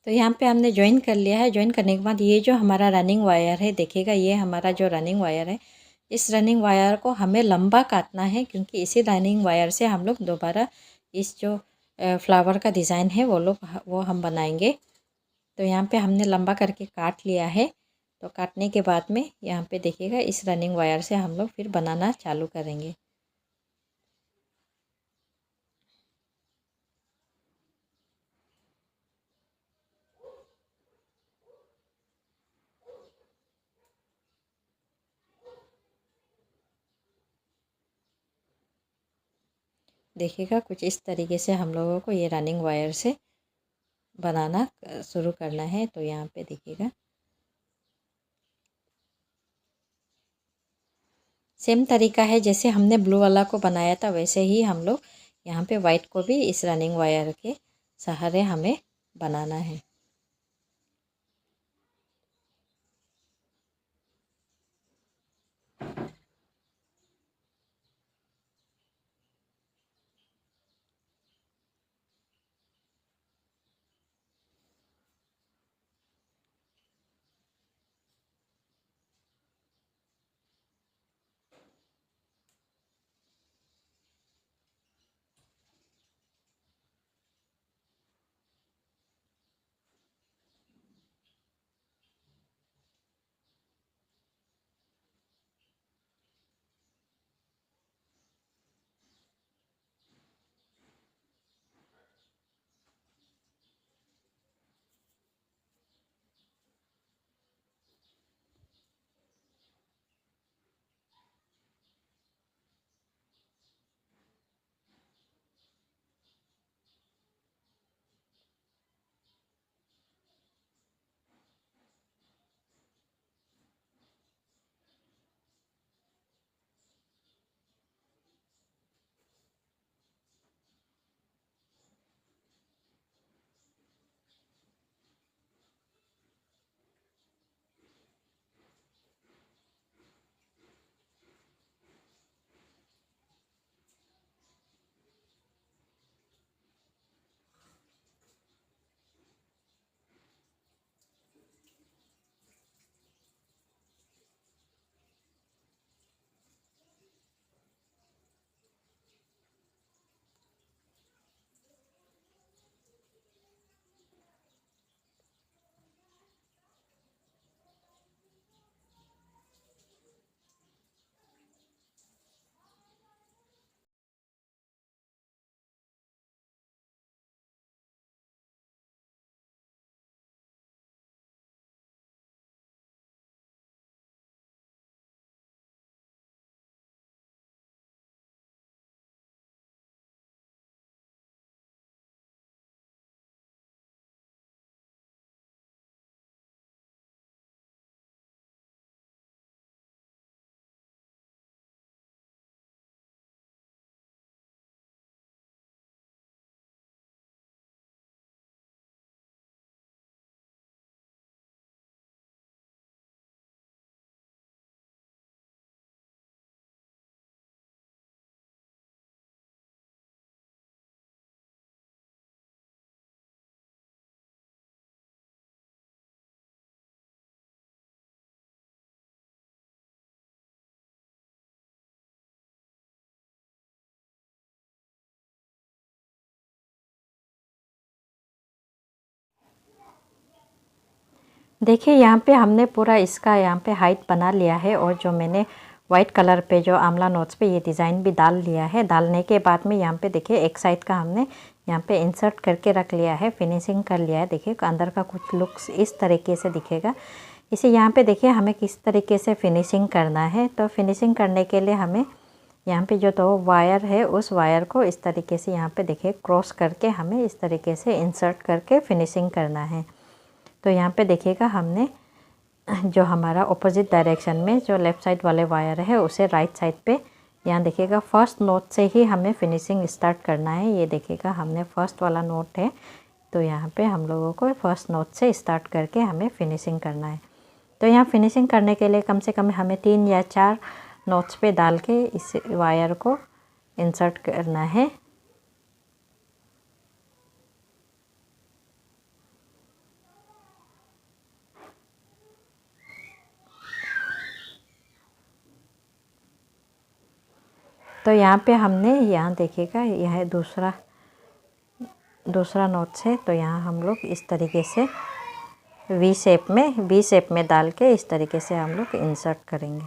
तो यहाँ पे हमने ज्वाइन कर लिया है। ज्वाइन करने के बाद ये जो हमारा रनिंग वायर है, देखिएगा ये हमारा जो रनिंग वायर है, इस रनिंग वायर को हमें लंबा काटना है, क्योंकि इसी रनिंग वायर से हम लोग दोबारा इस जो फ्लावर का डिज़ाइन है वो हम बनाएंगे। तो यहाँ पे हमने लंबा करके काट लिया है। तो काटने के बाद में यहाँ पे देखिएगा इस रनिंग वायर से हम लोग फिर बनाना चालू करेंगे। देखिएगा कुछ इस तरीके से हम लोगों को ये रनिंग वायर से बनाना शुरू करना है। तो यहाँ पे देखिएगा सेम तरीका है, जैसे हमने ब्लू वाला को बनाया था वैसे ही हम लोग यहाँ पे वाइट को भी इस रनिंग वायर के सहारे हमें बनाना है। देखिए यहाँ पे हमने पूरा इसका यहाँ पे हाइट बना लिया है और जो मैंने वाइट कलर पे जो आमला नोट्स पे ये डिज़ाइन भी डाल लिया है। डालने के बाद में यहाँ पे देखिए एक साइड का हमने यहाँ पे इंसर्ट करके रख लिया है, फिनिशिंग कर लिया है। देखिए अंदर का कुछ लुक्स इस तरीके से दिखेगा। इसे यहाँ पे देखिए हमें किस तरीके से फिनिशिंग करना है। तो फिनिशिंग करने के लिए हमें यहाँ पे जो दो वायर है उस वायर को इस तरीके से यहाँ पे देखिए क्रॉस करके हमें इस तरीके से इंसर्ट करके फिनिशिंग करना है। तो यहाँ पे देखिएगा हमने जो हमारा ऑपोजिट डायरेक्शन में जो लेफ़्ट साइड वाले वायर है उसे राइट साइड पे यहाँ देखिएगा फर्स्ट नोट से ही हमें फिनिशिंग स्टार्ट करना है। ये देखिएगा हमने फर्स्ट वाला नोट है तो यहाँ पे हम लोगों को फर्स्ट नोट से स्टार्ट करके हमें फिनिशिंग करना है। तो यहाँ फिनिशिंग करने के लिए कम से कम हमें 3 या 4 नोट्स पे डाल के इस वायर को इंसर्ट करना है। तो यहाँ पे हमने यहाँ देखिएगा यह दूसरा नोट्स है। तो यहाँ हम लोग इस तरीके से वी शेप में डाल के इस तरीके से हम लोग इंसर्ट करेंगे।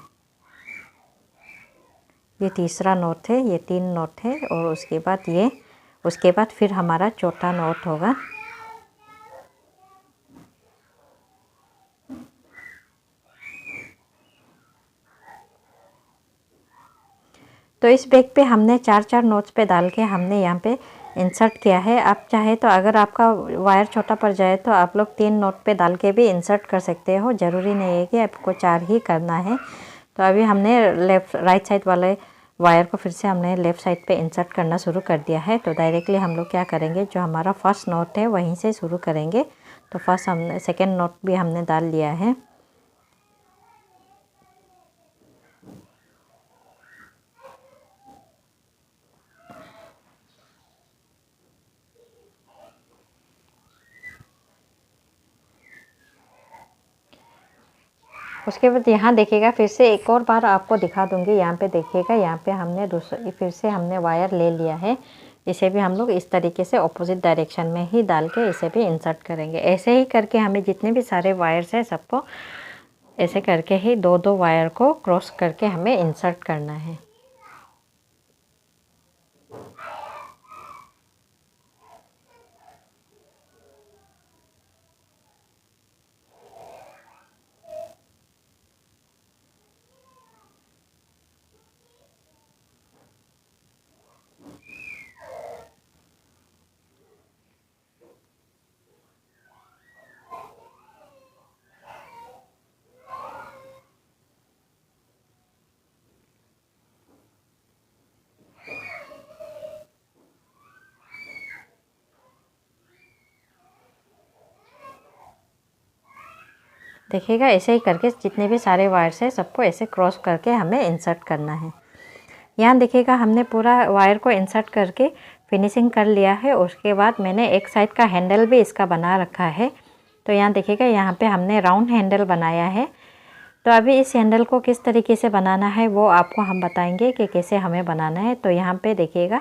ये तीसरा नोट है, ये 3 नोट है और उसके बाद फिर हमारा चौथा नोट होगा। तो इस बैग पे हमने 4-4 नोट्स पे डाल के हमने यहाँ पे इंसर्ट किया है। आप चाहे तो अगर आपका वायर छोटा पड़ जाए तो आप लोग 3 नोट पे डाल के भी इंसर्ट कर सकते हो, ज़रूरी नहीं है कि आपको 4 ही करना है। तो अभी हमने राइट साइड वाले वायर को फिर से हमने लेफ़्ट साइड पे इंसर्ट करना शुरू कर दिया है। तो डायरेक्टली हम लोग क्या करेंगे, जो हमारा फर्स्ट नोट है वहीं से शुरू करेंगे। तो फर्स्ट हमने सेकेंड नोट भी हमने डाल लिया है। उसके बाद यहाँ देखिएगा फिर से एक और बार आपको दिखा दूँगी। यहाँ पे देखिएगा यहाँ पे हमने फिर से हमने वायर ले लिया है। इसे भी हम लोग इस तरीके से ऑपोजिट डायरेक्शन में ही डाल के इसे भी इंसर्ट करेंगे। ऐसे ही करके हमें जितने भी सारे वायर्स हैं सबको ऐसे करके ही 2-2 वायर को क्रॉस करके हमें इंसर्ट करना है। देखिएगा ऐसे ही करके जितने भी सारे वायर्स हैं सबको ऐसे क्रॉस करके हमें इंसर्ट करना है। यहाँ देखिएगा हमने पूरा वायर को इंसर्ट करके फिनिशिंग कर लिया है। उसके बाद मैंने एक साइड का हैंडल भी इसका बना रखा है। तो यहाँ देखिएगा यहाँ पे हमने राउंड हैंडल बनाया है। तो अभी इस हैंडल को किस तरीके से बनाना है वो आपको हम बताएंगे कि कैसे हमें बनाना है। तो यहाँ पे देखिएगा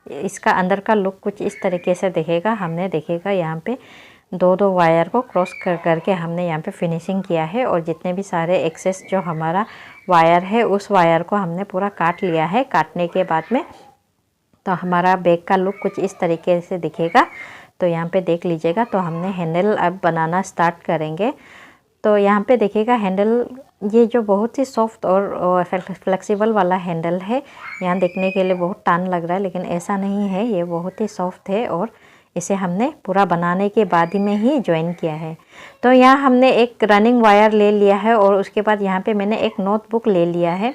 इसका अंदर का लुक कुछ इस तरीके से दिखेगा। हमने देखिएगा यहाँ पे 2-2 वायर को क्रॉस करके हमने यहाँ पे फिनिशिंग किया है और जितने भी सारे एक्सेस जो हमारा वायर है उस वायर को हमने पूरा काट लिया है। काटने के बाद में तो हमारा बैग का लुक कुछ इस तरीके से दिखेगा। तो यहाँ पे देख लीजिएगा। तो हमने हैंडल अब बनाना स्टार्ट करेंगे। तो यहाँ पे देखिएगा हैंडल ये जो बहुत ही सॉफ्ट और फ्लेक्सिबल वाला हैंडल है। यहाँ देखने के लिए बहुत टान लग रहा है लेकिन ऐसा नहीं है, ये बहुत ही सॉफ्ट है और इसे हमने पूरा बनाने के बाद ही में ही ज्वाइन किया है। तो यहाँ हमने एक रनिंग वायर ले लिया है और उसके बाद यहाँ पे मैंने एक नोटबुक ले लिया है।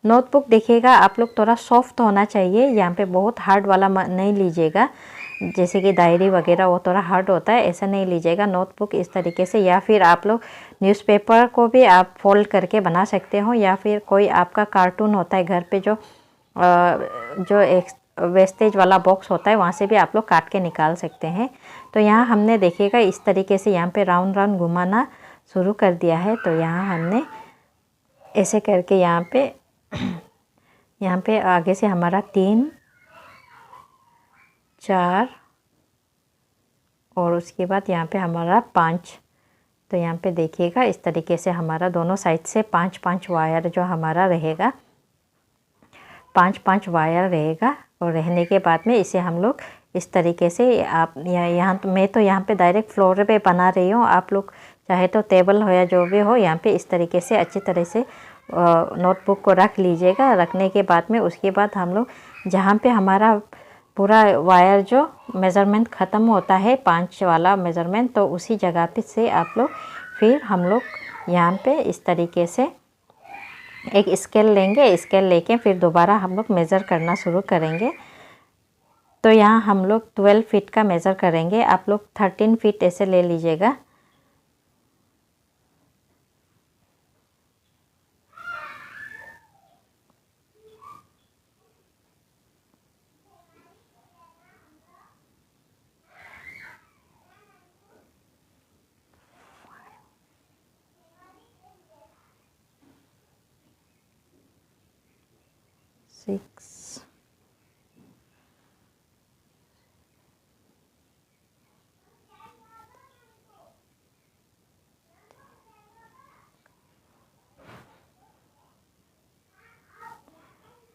नोटबुक देखिएगा आप लोग थोड़ा सॉफ्ट होना चाहिए, यहाँ पे बहुत हार्ड वाला नहीं लीजिएगा। जैसे कि डायरी वगैरह वो थोड़ा हार्ड होता है, ऐसा नहीं लीजिएगा। नोटबुक इस तरीके से, या फिर आप लोग न्यूज़पेपर को भी आप फोल्ड करके बना सकते हो, या फिर कोई आपका कार्टून होता है घर पे जो एक वेस्टेज वाला बॉक्स होता है वहाँ से भी आप लोग काट के निकाल सकते हैं। तो यहाँ हमने देखिएगा इस तरीके से यहाँ पे राउंड राउंड घुमाना शुरू कर दिया है। तो यहाँ हमने ऐसे करके यहाँ पे आगे से हमारा 3, 4 और उसके बाद यहाँ पे हमारा 5। तो यहाँ पे देखिएगा इस तरीके से हमारा दोनों साइड से 5-5 वायर जो हमारा रहेगा, 5-5 वायर रहेगा। और रहने के बाद में इसे हम लोग इस तरीके से, आप यहाँ तो मैं तो यहाँ पे डायरेक्ट फ्लोर पे बना रही हूँ, आप लोग चाहे तो टेबल हो या जो भी हो, यहाँ पे इस तरीके से अच्छी तरह से नोटबुक को रख लीजिएगा। रखने के बाद में उसके बाद हम लोग जहाँ पे हमारा पूरा वायर जो मेज़रमेंट ख़त्म होता है 5 वाला मेज़रमेंट, तो उसी जगह पे से आप लोग फिर हम लोग यहाँ पे इस तरीके से एक स्केल लेंगे। स्केल लेके फिर दोबारा हम लोग मेज़र करना शुरू करेंगे। तो यहाँ हम लोग 12 फीट का मेज़र करेंगे, आप लोग 13 फीट ऐसे ले लीजिएगा।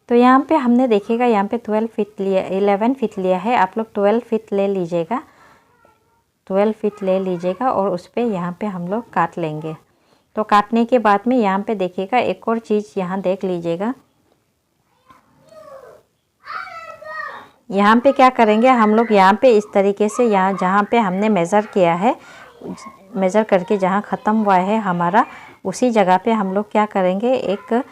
तो यहाँ पे हमने देखिएगा यहाँ पे 12 फीट लिया, 11 फीट लिया है, आप लोग 12 फीट ले लीजिएगा, 12 फीट ले लीजिएगा। और उस पर यहाँ पे हम लोग काट लेंगे। तो काटने के बाद में यहाँ पे देखिएगा एक और चीज़ यहाँ देख लीजिएगा, यहाँ पे क्या करेंगे हम लोग, यहाँ पे इस तरीके से, यहाँ जहाँ पे हमने मेज़र किया है, मेज़र करके जहाँ ख़त्म हुआ है हमारा, उसी जगह पे हम लोग क्या करेंगे, एक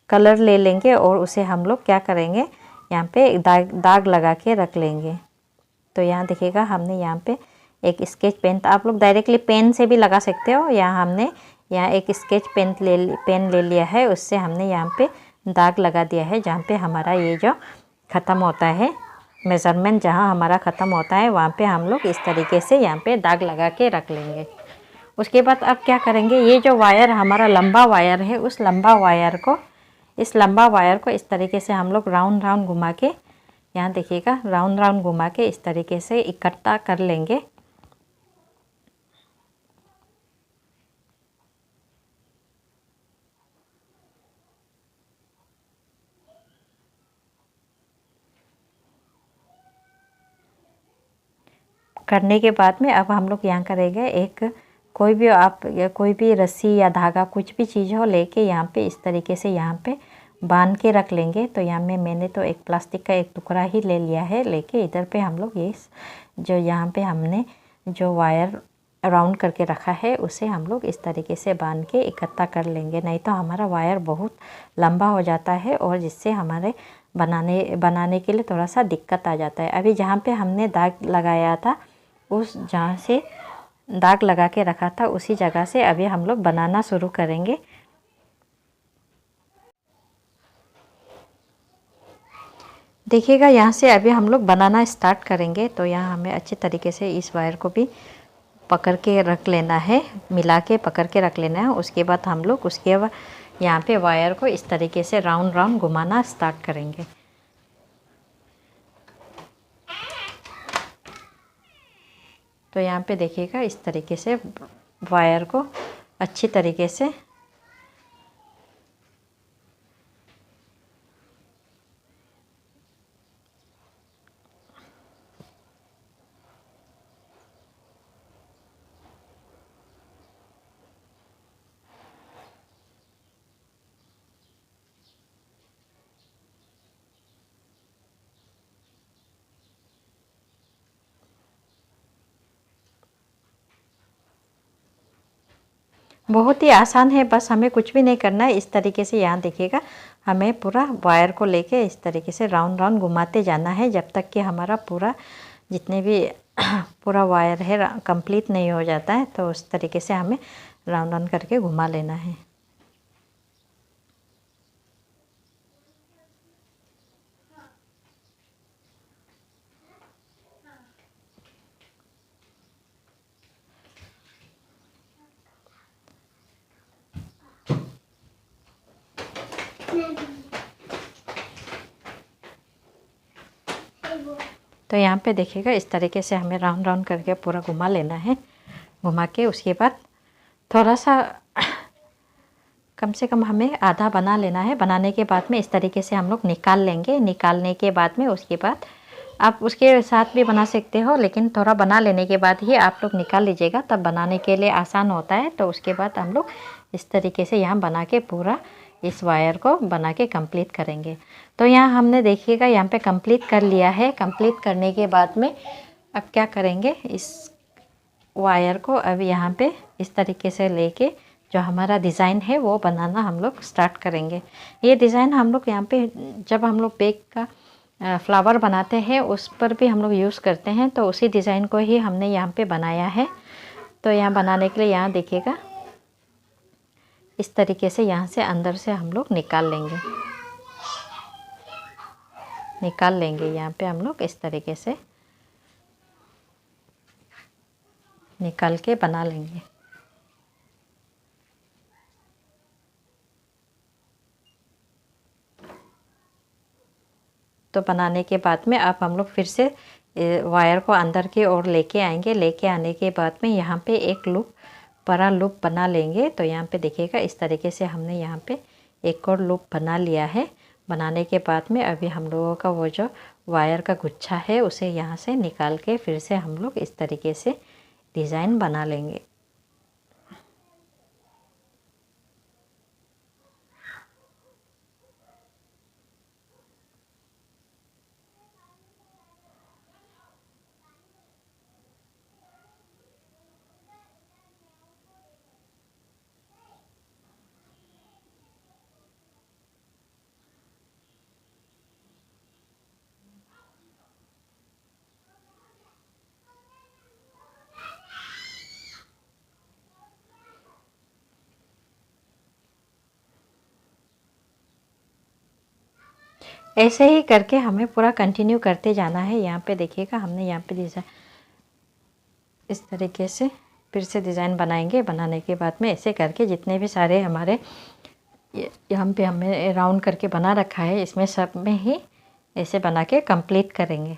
कलर ले लेंगे और उसे हम लोग क्या करेंगे, यहाँ पे दाग लगा के रख लेंगे। तो यहाँ देखिएगा हमने यहाँ पे एक स्केच पेन, आप लोग डायरेक्टली पेन से भी लगा सकते हो। यहाँ हमने यहाँ एक स्केच पेन ले लिया है, उससे हमने यहाँ पे दाग लगा दिया है। जहाँ पे हमारा ये जो ख़त्म होता है मेज़रमेंट, जहाँ हमारा ख़त्म होता है वहाँ पे हम लोग इस तरीके से यहाँ पे दाग लगा के रख लेंगे। उसके बाद अब क्या करेंगे, ये जो वायर हमारा लंबा वायर है, उस लंबा वायर को, इस लंबा वायर को इस तरीके से हम लोग राउंड राउंड घुमा के, यहाँ देखिएगा राउंड राउंड घुमा के इस तरीके से इकट्ठा कर लेंगे। करने के बाद में अब हम लोग यहाँ करेंगे एक, कोई भी आप कोई भी रस्सी या धागा कुछ भी चीज़ हो लेके यहाँ पे इस तरीके से यहाँ पे बांध के रख लेंगे। तो यहाँ में मैंने तो एक प्लास्टिक का एक टुकड़ा ही ले लिया है, लेके इधर पे हम लोग ये जो यहाँ पे हमने जो वायर राउंड करके रखा है उसे हम लोग इस तरीके से बांध के इकट्ठा कर लेंगे। नहीं तो हमारा वायर बहुत लंबा हो जाता है और जिससे हमारे बनाने के लिए थोड़ा सा दिक्कत आ जाता है। अभी जहाँ पे हमने दाग लगाया था, उस जहाँ से दाग लगा के रखा था उसी जगह से अभी हम लोग बनाना शुरू करेंगे। देखिएगा यहाँ से अभी हम लोग बनाना स्टार्ट करेंगे। तो यहाँ हमें अच्छे तरीके से इस वायर को भी पकड़ के रख लेना है, मिला के पकड़ के रख लेना है। उसके बाद हम लोग उसके बाद यहाँ पे वायर को इस तरीके से राउंड राउंड घुमाना स्टार्ट करेंगे। तो यहाँ पे देखिएगा इस तरीके से वायर को अच्छी तरीके से बहुत ही आसान है, बस हमें कुछ भी नहीं करना है। इस तरीके से यहाँ देखिएगा हमें पूरा वायर को लेके इस तरीके से राउंड राउंड घुमाते जाना है जब तक कि हमारा पूरा जितने भी पूरा वायर है कंप्लीट नहीं हो जाता है। तो उस तरीके से हमें राउंड राउंड करके घुमा लेना है। तो यहाँ पे देखिएगा इस तरीके से हमें राउंड राउंड करके पूरा घुमा लेना है। घुमा के उसके बाद थोड़ा सा कम से कम हमें आधा बना लेना है। बनाने के बाद में इस तरीके से हम लोग निकाल लेंगे। निकालने के बाद में उसके बाद आप उसके साथ भी बना सकते हो, लेकिन थोड़ा बना लेने के बाद ही आप लोग निकाल लीजिएगा, तब बनाने के लिए आसान होता है। तो उसके बाद हम लोग इस तरीके से यहाँ बना के पूरा इस वायर को बना के कंप्लीट करेंगे। तो यहाँ हमने देखिएगा यहाँ पे कंप्लीट कर लिया है। कंप्लीट करने के बाद में अब क्या करेंगे, इस वायर को अब यहाँ पे इस तरीके से लेके जो हमारा डिज़ाइन है वो बनाना हम लोग स्टार्ट करेंगे। ये डिज़ाइन हम लोग यहाँ पे जब हम लोग बेग का फ्लावर बनाते हैं उस पर भी हम लोग यूज़ करते हैं, तो उसी डिज़ाइन को ही हमने यहाँ पे बनाया है। तो यहाँ बनाने के लिए यहाँ देखिएगा इस तरीके से यहाँ से अंदर से हम लोग निकाल लेंगे यहाँ पे हम लोग इस तरीके से निकाल के बना लेंगे। तो बनाने के बाद में अब हम लोग फिर से वायर को अंदर की ओर लेके आएंगे। लेके आने के बाद में यहाँ पे एक लूप, बड़ा लूप बना लेंगे। तो यहाँ पे देखिएगा इस तरीके से हमने यहाँ पे एक और लूप बना लिया है। बनाने के बाद में अभी हम लोगों का वो जो वायर का गुच्छा है उसे यहाँ से निकाल के फिर से हम लोग इस तरीके से डिज़ाइन बना लेंगे। ऐसे ही करके हमें पूरा कंटिन्यू करते जाना है। यहाँ पे देखिएगा हमने यहाँ पे डिज़ाइन इस तरीके से फिर से डिज़ाइन बनाएंगे। बनाने के बाद में ऐसे करके जितने भी सारे हमारे यहाँ पे हमने राउंड करके बना रखा है इसमें सब में ही ऐसे बना के कंप्लीट करेंगे।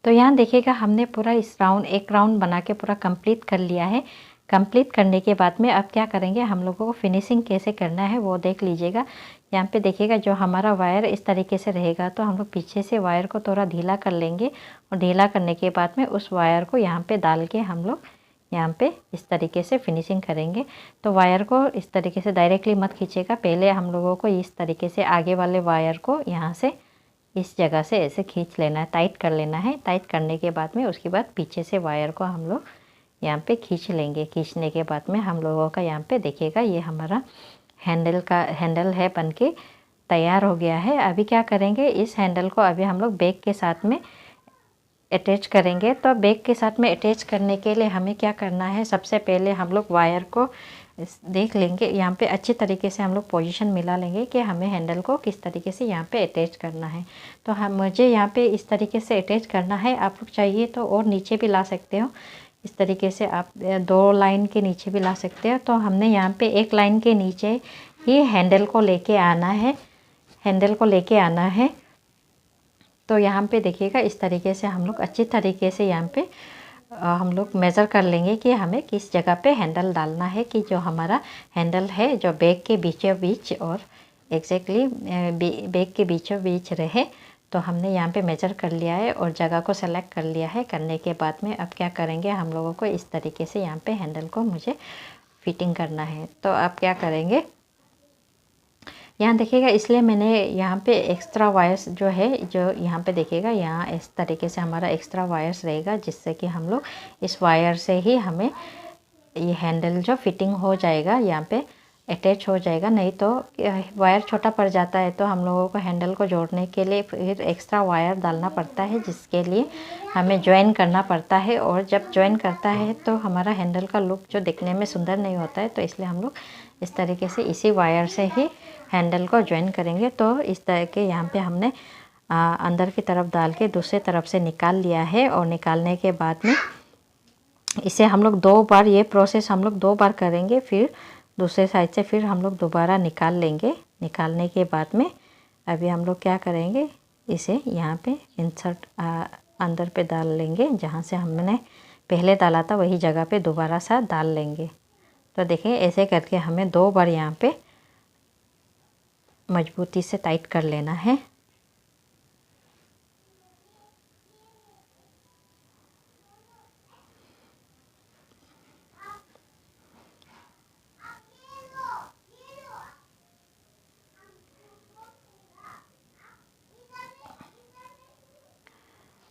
तो यहाँ देखिएगा हमने पूरा इस एक राउंड बना के पूरा कंप्लीट कर लिया है। कंप्लीट करने के बाद में अब क्या करेंगे, हम लोगों को फिनिशिंग कैसे करना है वो देख लीजिएगा। यहाँ पे देखिएगा जो हमारा वायर इस तरीके से रहेगा तो हम लोग पीछे से वायर को थोड़ा ढीला कर लेंगे और ढीला करने के बाद में उस वायर को यहाँ पे डाल के हम लोग यहाँ पे इस तरीके से फिनिशिंग करेंगे। तो वायर को इस तरीके से डायरेक्टली मत खींचेगा, पहले हम लोगों को इस तरीके से आगे वाले वायर को यहाँ से इस जगह से ऐसे खींच लेना है, टाइट कर लेना है। टाइट करने के बाद में उसके बाद पीछे से वायर को हम लोग यहाँ पे खींच लेंगे। खींचने के बाद में हम लोगों का यहाँ पे देखिएगा ये हमारा हैंडल है बन के तैयार हो गया है। अभी क्या करेंगे, इस हैंडल को अभी हम लोग बैग के साथ में अटैच करेंगे। तो बैग के साथ में अटैच करने के लिए हमें क्या करना है, सबसे पहले हम लोग वायर को देख लेंगे। यहाँ पे अच्छी तरीके से हम लोग पोजीशन मिला लेंगे कि हमें हैंडल को किस तरीके से यहाँ पे अटैच करना है। तो मुझे यहाँ पे इस तरीके से अटैच करना है। आप लोग चाहिए तो और नीचे भी ला सकते हो, इस तरीके से आप 2 लाइन के नीचे भी ला सकते हो। तो हमने यहाँ पे 1 लाइन के नीचे ही हैंडल को लेके आना है। तो यहाँ पे देखिएगा इस तरीके से हम लोग अच्छी तरीके से यहाँ पे हम लोग मेज़र कर लेंगे कि हमें किस जगह पे हैंडल डालना है, कि जो हमारा हैंडल है जो बैग के बीचों बीच और एग्जैक्टली बैग के बीचों बीच रहे। तो हमने यहाँ पे मेज़र कर लिया है और जगह को सेलेक्ट कर लिया है। करने के बाद में अब क्या करेंगे, हम लोगों को इस तरीके से यहाँ पे हैंडल को मुझे फिटिंग करना है। तो आप क्या करेंगे, यहाँ देखिएगा, इसलिए मैंने यहाँ पे एक्स्ट्रा वायर्स जो है, जो यहाँ पे देखिएगा, यहाँ इस तरीके से हमारा एक्स्ट्रा वायर्स रहेगा, जिससे कि हम लोग इस वायर से ही हमें ये हैंडल जो फिटिंग हो जाएगा, यहाँ पे अटैच हो जाएगा। नहीं तो वायर छोटा पड़ जाता है तो हम लोगों को हैंडल को जोड़ने के लिए फिर एक्स्ट्रा वायर डालना पड़ता है, जिसके लिए हमें ज्वाइन करना पड़ता है। और जब ज्वाइन करता है तो हमारा हैंडल का लुक जो दिखने में सुंदर नहीं होता है। तो इसलिए हम लोग इस तरीके से इसी वायर से ही हैंडल को ज्वाइन करेंगे। तो इस तरह के यहाँ पे हमने अंदर की तरफ डाल के दूसरे तरफ से निकाल लिया है। और निकालने के बाद में इसे हम लोग 2 बार, ये प्रोसेस हम लोग 2 बार करेंगे। फिर दूसरे साइड से फिर हम लोग दोबारा निकाल लेंगे। निकालने के बाद में अभी हम लोग क्या करेंगे, इसे यहाँ पे इंसर्ट अंदर पे डाल लेंगे। जहाँ से हमने पहले डाला था वही जगह पे दोबारा सा डाल लेंगे। तो देखिए, ऐसे करके हमें 2 बार यहाँ पे मजबूती से टाइट कर लेना है।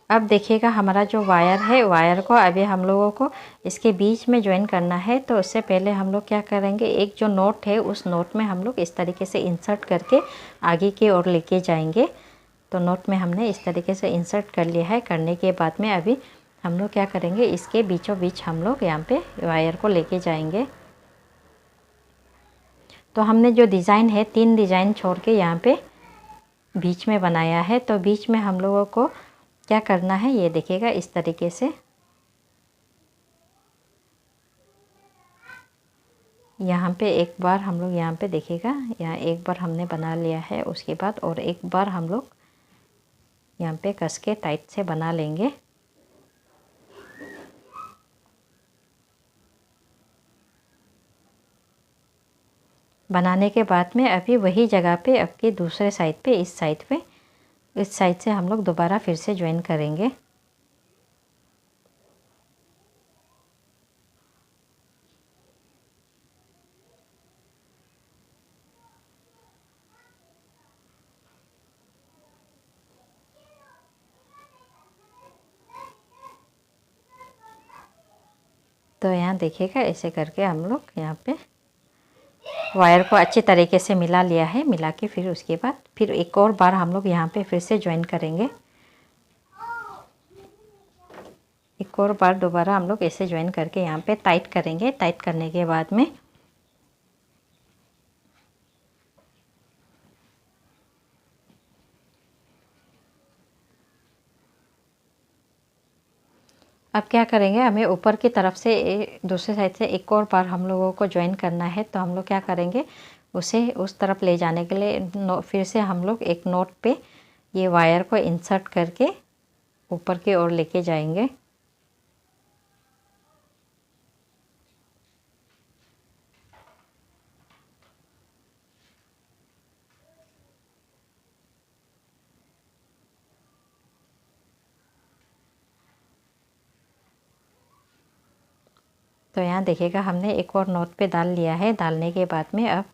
अब देखिएगा, हमारा जो वायर है, वायर को अभी हम लोगों को इसके बीच में ज्वाइन करना है। तो उससे पहले हम लोग क्या करेंगे, एक जो नोट है उस नोट में हम लोग इस तरीके से इंसर्ट करके आगे की ओर लेके जाएंगे। तो नोट में हमने इस तरीके से इंसर्ट कर लिया है। करने के बाद में अभी हम लोग क्या करेंगे, इसके बीचों बीच हम लोग यहाँ पे वायर को लेके जाएंगे। तो हमने जो डिज़ाइन है, 3 डिज़ाइन छोड़ के यहाँ पे बीच में बनाया है। तो बीच में हम लोगों को क्या करना है, ये देखिएगा, इस तरीके से यहाँ पे एक बार हम लोग यहाँ पे देखिएगा, यहाँ एक बार हमने बना लिया है। उसके बाद और एक बार हम लोग यहाँ पे कस के टाइट से बना लेंगे। बनाने के बाद में अभी वही जगह पे आपके दूसरे साइड पे, इस साइड से हम लोग दोबारा फिर से ज्वाइन करेंगे। तो यहाँ देखिएगा, ऐसे करके हम लोग यहाँ पे वायर को अच्छी तरीके से मिला लिया है। मिला के फिर उसके बाद फिर एक और बार हम लोग यहाँ पे फिर से ज्वाइन करेंगे। एक और बार दोबारा हम लोग ऐसे ज्वाइन करके यहाँ पे टाइट करेंगे। टाइट करने के बाद में अब क्या करेंगे, हमें ऊपर की तरफ से दूसरे साइड से एक और बार हम लोगों को ज्वाइन करना है। तो हम लोग क्या करेंगे, उसे उस तरफ ले जाने के लिए फिर से हम लोग एक नोट पे ये वायर को इंसर्ट करके ऊपर की ओर लेके जाएंगे। तो यहाँ देखिएगा, हमने एक और नोट पे डाल लिया है। डालने के बाद में अब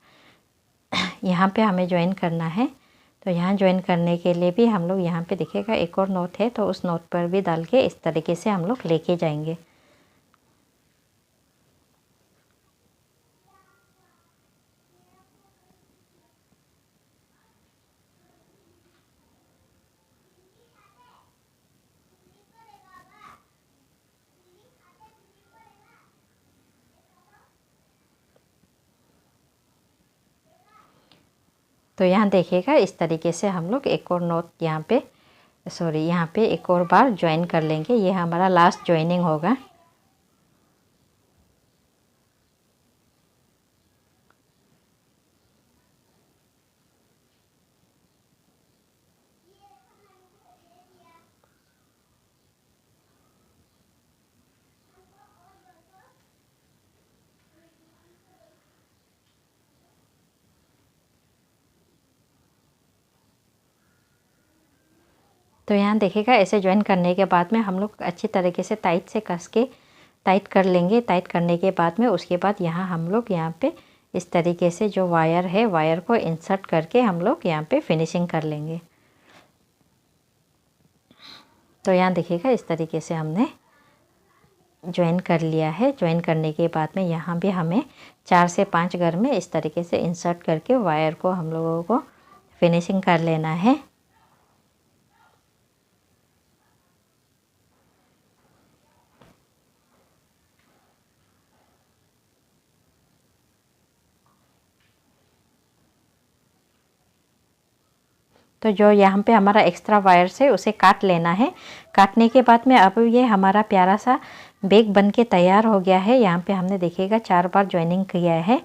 यहाँ पे हमें ज्वाइन करना है। तो यहाँ ज्वाइन करने के लिए भी हम लोग यहाँ पे देखिएगा एक और नोट है, तो उस नोट पर भी डाल के इस तरीके से हम लोग लेके जाएंगे। तो यहाँ देखिएगा, इस तरीके से हम लोग एक और नोट यहाँ पे एक और बार ज्वाइन कर लेंगे। ये हमारा लास्ट ज्वाइनिंग होगा। तो यहाँ देखिएगा ऐसे ज्वाइन करने के बाद में हम लोग अच्छी तरीके से टाइट से कस के टाइट कर लेंगे। टाइट करने के बाद में उसके बाद यहाँ हम लोग यहाँ पे इस तरीके से जो वायर है वायर को इंसर्ट करके हम लोग यहाँ पे फिनिशिंग कर लेंगे। तो यहाँ देखिएगा इस तरीके से हमने ज्वाइन कर लिया है। ज्वाइन करने के बाद में यहाँ भी हमें 4 से 5 घर में इस तरीके से इंसर्ट करके वायर को हम लोगों को फिनिशिंग कर लेना है। तो जो यहाँ पे हमारा एक्स्ट्रा वायर्स है उसे काट लेना है। काटने के बाद में अब ये हमारा प्यारा सा बैग बन के तैयार हो गया है। यहाँ पे हमने देखिएगा 4 बार ज्वाइनिंग किया है।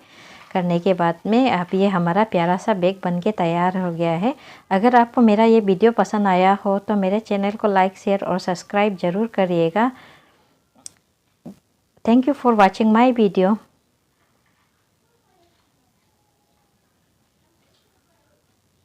करने के बाद में अब ये हमारा प्यारा सा बैग बन के तैयार हो गया है। अगर आपको मेरा ये वीडियो पसंद आया हो तो मेरे चैनल को लाइक, शेयर और सब्सक्राइब ज़रूर करिएगा। Thank you for watching my video.